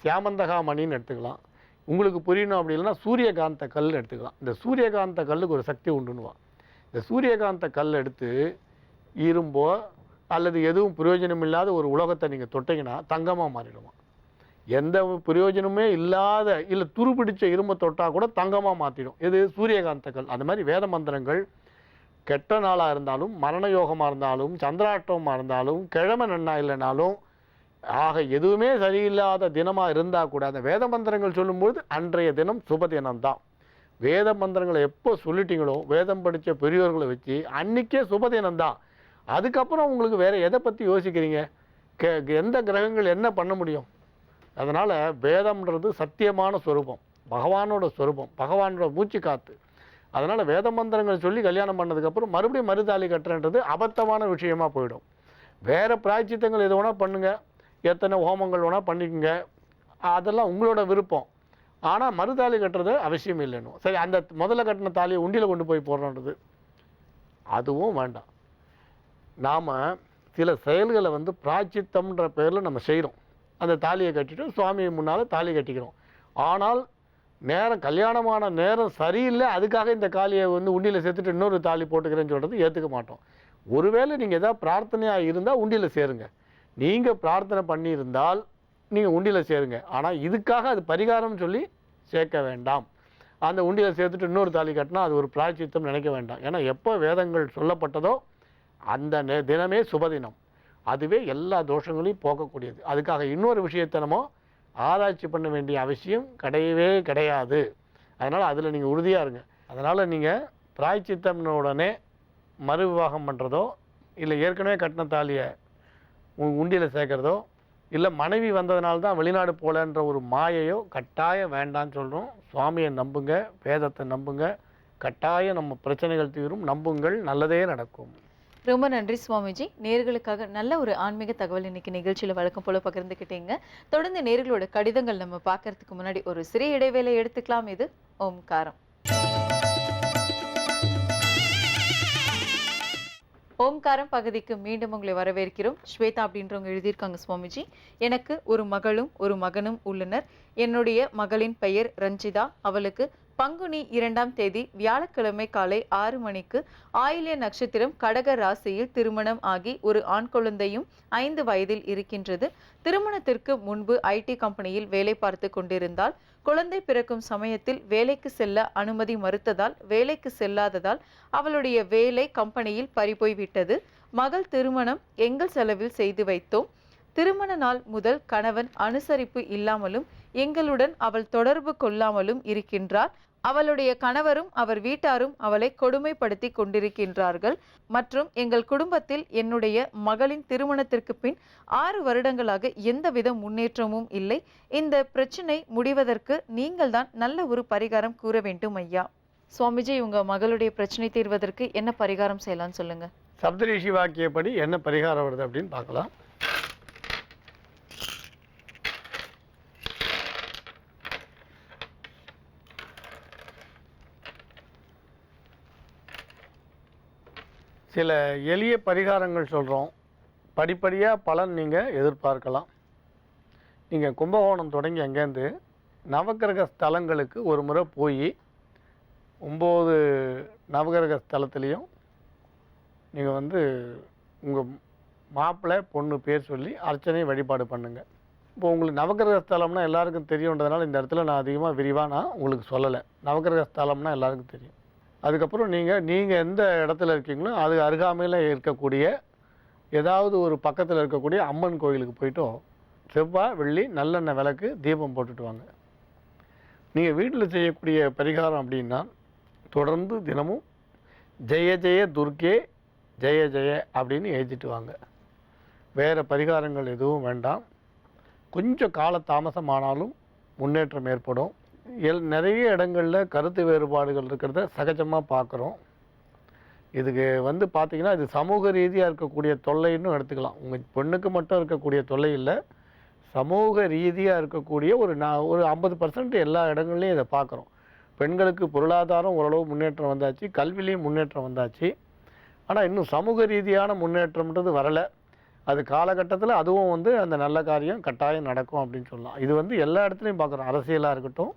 சியாமந்தகாமணின்னு எடுத்துக்கலாம். உங்களுக்கு புரியணும் அப்படி இல்லைன்னா சூரியகாந்த கல் எடுத்துக்கலாம். இந்த சூரியகாந்த கல்லுக்கு ஒரு சக்தி உண்டுன்னுவான். இந்த சூரியகாந்த கல் எடுத்து இரும்போ அல்லது எதுவும் பிரயோஜனம் இல்லாத ஒரு உலகத்தை நீங்கள் தொட்டிங்கன்னா தங்கமாக மாறிடுவான். எந்த பிரயோஜனமே இல்லாத இல்லை துருப்பிடிச்ச இரும்பை தொட்டால் கூட தங்கமாக மாற்றிடும். இது சூரியகாந்த கல். அந்த மாதிரி வேத மந்திரங்கள் கெட்ட நாளாக இருந்தாலும், மரண யோகமாக இருந்தாலும், சந்திராஷ்டமமாக இருந்தாலும், கிழமை நன்னா இல்லைனாலும், ஆக எதுவுமே சரியில்லாத தினமாக இருந்தால் கூட அந்த வேத மந்திரங்கள் சொல்லும்போது அன்றைய தினம் சுப தினம்தான். வேத மந்திரங்களை எப்போ சொல்லிட்டீங்களோ வேதம் படித்த பெரியோர்களை வச்சு அன்றைக்கே சுப தினம்தான். அதுக்கப்புறம் உங்களுக்கு வேறு எதை பற்றி யோசிக்கிறீங்க? எந்த கிரகங்கள் என்ன பண்ண முடியும்? அதனால் வேதம்ன்றது சத்தியமான ஸ்வரூபம், பகவானோட ஸ்வரூபம், பகவானோட மூச்சு காத்து. அதனால் வேத மந்திரங்கள் சொல்லி கல்யாணம் பண்ணதுக்கப்புறம் மறுபடியும் மறுதாலி கட்டுறன்றது அபத்தமான விஷயமா போயிடும். வேறு பிராய்ச்சித்தங்கள் எது வேணால் பண்ணுங்கள், எத்தனை ஹோமங்கள் வேணால் பண்ணிக்கோங்க, அதெல்லாம் உங்களோட விருப்பம். ஆனால் மறுதாலி கட்டுறது அவசியம் இல்லைன்னு. சரி, அந்த முதல்ல கட்டின தாலியை உண்டியில் கொண்டு போய் போடுறது அதுவும் வேண்டாம். நாம் சில செயல்களை வந்து பிராய்ச்சித்தம்ன்ற பேரில் நம்ம செய்கிறோம். அந்த தாலியை கட்டிட்டு சுவாமி முன்னால் தாலி கட்டிக்கிறோம். ஆனால் நேரம் கல்யாணமான நேரம் சரியில்லை, அதுக்காக இந்த காலியை வந்து உண்டியில் சேர்த்துட்டு இன்னொரு தாலி போட்டுக்கிறேன்னு சொல்கிறது ஏற்றுக்க மாட்டோம். ஒருவேளை நீங்கள் எதாவது பிரார்த்தனையாக இருந்தால் உண்டியில் சேருங்க. நீங்கள் பிரார்த்தனை பண்ணியிருந்தால் நீங்கள் உண்டியில் சேருங்க. ஆனால் இதுக்காக அது பரிகாரம் சொல்லி சேர்க்க வேண்டாம். அந்த உண்டியில் சேர்த்துட்டு இன்னொரு தாலி கட்டினா அது ஒரு பிராய்ச்சித்தம் நினைக்க வேண்டாம். ஏன்னா எப்போ வேதங்கள் சொல்லப்பட்டதோ அந்த தினமே சுபதினம். அதுவே எல்லா தோஷங்களையும் போக்கக்கூடியது. அதுக்காக இன்னொரு விஷயத்தை நம்ம ஆராய்ச்சி பண்ண வேண்டிய அவசியம் கிடையாது. அதனால் அதில் நீங்கள் உறுதியாக இருங்க. அதனால் நீங்கள் பிராய்ச்சித்தம்னு உடனே மறு விவாகம் பண்ணுறதோ, இல்லை ஏற்கனவே கட்டின தாலியை உண்டியில் சேர்க்குறதோ, இல்லை மனைவி வந்ததுனால தான் வெளிநாடு போகலன்ற ஒரு மாயையோ கட்டாயம் வேண்டான்னு சொல்கிறோம். சுவாமியை நம்புங்க, வேதத்தை நம்புங்க, கட்டாயம் நம்ம பிரச்சனைகள் தீரும். நம்புங்கள், நல்லதே நடக்கும். ரொம்ப நன்றி சுவாமிஜி. நேர்களுக்காக நல்ல ஒரு ஆன்மீக தகவல் இன்னைக்கு நிகழ்ச்சியில வழக்கம் போல பகிர்ந்துக்கிட்டீங்க. தொடர்ந்து நேர்களோட கடிதங்கள் நம்ம பார்க்கறதுக்கு முன்னாடி ஒரு சிறிய இடைவேளை எடுத்துக்கலாம். இது ஓம்காரம். ஓம்காரம் பகுதிக்கு மீண்டும் உங்களை வரவேற்கிறோம். ஸ்வேதா அப்படின்றவங்க எழுதியிருக்காங்க, சுவாமிஜி, எனக்கு ஒரு மகளும் ஒரு மகனும் உள்ளனர். என்னுடைய மகளின் பெயர் ரஞ்சிதா. அவளுக்கு பங்குனி 2ஆம் தேதி வியாழக்கிழமை காலை 6 மணிக்கு ஆயில்ய நட்சத்திரம் கடக ராசியில் திருமணம் ஆகி ஒரு ஆண் குழந்தையும் 5 வயதில் இருக்கின்றது. திருமணத்திற்கு முன்பு ஐடி கம்பெனியில் வேலை பார்த்து கொண்டிருந்தால் குழந்தை பிறக்கும் சமயத்தில் வேலைக்கு செல்ல அனுமதி மறுத்ததால் வேலைக்கு செல்லாததால் அவளுடைய வேலை கம்பெனியில் பறிபோய்விட்டது. மகள் திருமணம் எங்கள் செலவில் செய்து வைத்தோம். திருமண நாள் முதல் கணவன் அனுசரிப்பு இல்லாமலும் எங்களுடன் அவள் தொடர்பு கொள்ளாமலும் இருக்கின்றார். அவளுடைய கணவரும் அவர் வீட்டாரும் அவளை கொடுமைப்படுத்தி கொண்டிருக்கின்றார்கள். மற்றும் எங்கள் குடும்பத்தில் என்னுடைய மகளின் திருமணத்திற்கு பின் 6 வருடங்களாக எந்தவித முன்னேற்றமும் இல்லை. இந்த பிரச்சனை முடிவதற்கு நீங்கள் தான் நல்ல ஒரு பரிகாரம் கூற வேண்டும் ஐயா. சுவாமிஜி, உங்க மகளுடைய பிரச்சனை தீர்வதற்கு என்ன பரிகாரம் செய்யலாம்னு சொல்லுங்க. சப்தரிஷி வாக்கியப்படி என்ன பரிகாரம் வருது அப்படின்னு பார்க்கலாம். சில எளிய பரிகாரங்கள் சொல்கிறோம். படிப்படியாக பலன் நீங்கள் எதிர்பார்க்கலாம். நீங்கள் கும்பகோணம் தொடங்கி அங்கேருந்து நவக்கிரக ஸ்தலங்களுக்கு ஒரு முறை போய் 9 நவக்கிரக ஸ்தலத்துலேயும் நீங்கள் உங்கள் மாப்பிள்ளை பொண்ணு பேர் சொல்லி அர்ச்சனை வழிபாடு பண்ணுங்கள். இப்போ உங்களுக்கு நவக்கிரக ஸ்தலம்னா எல்லாருக்கும் தெரியுன்றதுனால இந்த இடத்துல நான் அதிகமாக விரிவாக உங்களுக்கு சொல்லலை. நவக்கிரக ஸ்தலம்னா எல்லாருக்கும் தெரியும். அதுக்கப்புறம் நீங்கள் எந்த இடத்துல இருக்கீங்களோ அது அருகாமையில் இருக்கக்கூடிய ஏதாவது ஒரு பக்கத்தில் இருக்கக்கூடிய அம்மன் கோயிலுக்கு போய்ட்டோம் செவ்வாய் வெள்ளி நல்லெண்ணெய் விளக்கு தீபம் போட்டுட்டு வாங்க. நீங்கள் வீட்டில் செய்யக்கூடிய பரிகாரம் அப்படின்னா தொடர்ந்து தினமும் ஜெய ஜெய துர்க்கே ஜெய ஜெய அப்படின்னு எழுதிட்டு வாங்க. வேறு பரிகாரங்கள் எதுவும் வேண்டாம். கொஞ்சம் கால தாமசமானாலும் முன்னேற்றம் ஏற்படும். நிறைய இடங்களில் கருத்து வேறுபாடுகள் இருக்கிறத சகஜமாக பார்க்குறோம். இதுக்கு பார்த்திங்கன்னா இது சமூக ரீதியாக இருக்கக்கூடிய தொல்லைன்னு எடுத்துக்கலாம். உங்கள் பெண்ணுக்கு மட்டும் இருக்கக்கூடிய தொல்லை இல்லை, சமூக ரீதியாக இருக்கக்கூடிய ஒரு 50% எல்லா இடங்கள்லையும் இதை பார்க்குறோம். பெண்களுக்கு பொருளாதாரம் ஓரளவு முன்னேற்றம் வந்தாச்சு, கல்விலையும் முன்னேற்றம் வந்தாச்சு. ஆனால் இன்னும் சமூக ரீதியான முன்னேற்றம்ன்றது வரலை. அது காலகட்டத்தில் அதுவும் அந்த நல்ல காரியம் கட்டாயம் நடக்கும் அப்படின்னு சொல்லலாம். இது எல்லா இடத்துலையும் பார்க்குறோம். அரசியலாக இருக்கட்டும்,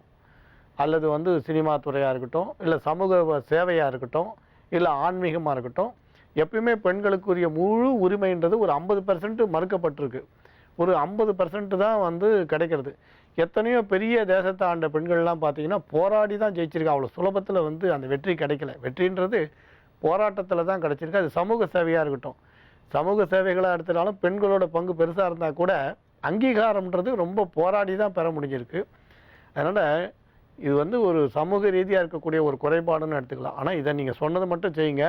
அல்லது சினிமா துறையாக இருக்கட்டும், இல்லை சமூக சேவையாக இருக்கட்டும், இல்லை ஆன்மீகமாக இருக்கட்டும், எப்பயுமே பெண்களுக்குரிய முழு உரிமைன்றது ஒரு 50% மறுக்கப்பட்டிருக்கு. ஒரு 50% தான் கிடைக்கிறது. எத்தனையோ பெரிய தேசத்தை ஆண்ட பெண்கள்லாம் பார்த்தீங்கன்னா போராடி தான் ஜெயிச்சிருக்கா. அவ்வளோ சுலபத்தில் அந்த வெற்றி கிடைக்கல. வெற்றின்றது போராட்டத்தில் தான் கிடைச்சிருக்கு. அது சமூக சேவையாக இருக்கட்டும், சமூக சேவைகளாக எடுத்தாலும் பெண்களோட பங்கு பெருசாக இருந்தால் கூட அங்கீகாரம்ன்றது ரொம்ப போராடி தான் பெற முடிஞ்சிருக்கு. அதனால் இது ஒரு சமூக ரீதியாக இருக்கக்கூடிய ஒரு குறைபாடுன்னு எடுத்துக்கலாம். ஆனால் இதை நீங்கள் சொன்னது மட்டும் செய்யுங்க.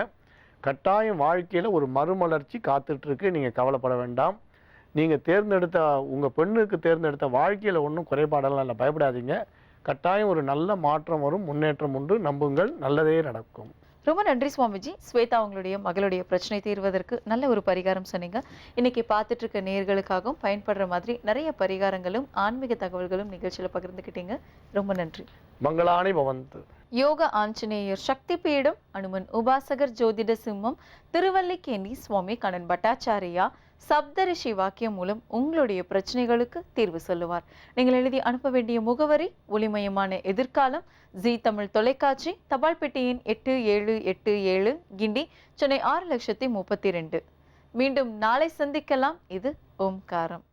கட்டாயம் வாழ்க்கையில் ஒரு மறுமலர்ச்சி காத்துட்ருக்கு. நீங்கள் கவலைப்பட வேண்டாம். நீங்கள் தேர்ந்தெடுத்த உங்கள் பெண்ணுக்கு தேர்ந்தெடுத்த வாழ்க்கையில் ஒன்றும் குறைபாடெல்லாம் இல்லை, பயப்படாதீங்க. கட்டாயம் ஒரு நல்ல மாற்றம் வரும், முன்னேற்றம் உண்டு, நம்புங்கள், நல்லதே நடக்கும். ரொம்ப நன்றி சுவாமிஜி. ஸ்வேதா, உங்களுடைய மகளுடைய பிரச்சனை தீர்வதற்கு நல்ல ஒரு பரிகாரம் சொன்னீங்க. இன்னைக்கு பார்த்துட்டு இருக்க நேயர்களுக்காகவும் பயன்படுற மாதிரி நிறைய பரிகாரங்களும் ஆன்மீக தகவல்களும் நிகழ்ச்சியில பகிர்ந்துக்கிட்டீங்க. ரொம்ப நன்றி. மங்களானி பவந்து. யோக ஆஞ்சநேயர் சக்தி பீடம், அனுமன் உபாசகர் ஜோதிட சிம்மம், திருவல்லிக்கேணி சுவாமி கண்ணன் பட்டாச்சாரியா சப்தரிஷி வாக்கியம் மூலம் உங்களுடைய பிரச்சனைகளுக்கு தீர்வு சொல்லுவார். நீங்கள் எழுதி அனுப்ப வேண்டிய முகவரி ஒளிமயமான எதிர்காலம், ஜி தமிழ் தொலைக்காட்சி, தபால் பெட்டி எண் 8787, கிண்டி, சென்னை 6,32,000. மீண்டும் நாளை சந்திக்கலாம். இது ஓம்காரம்.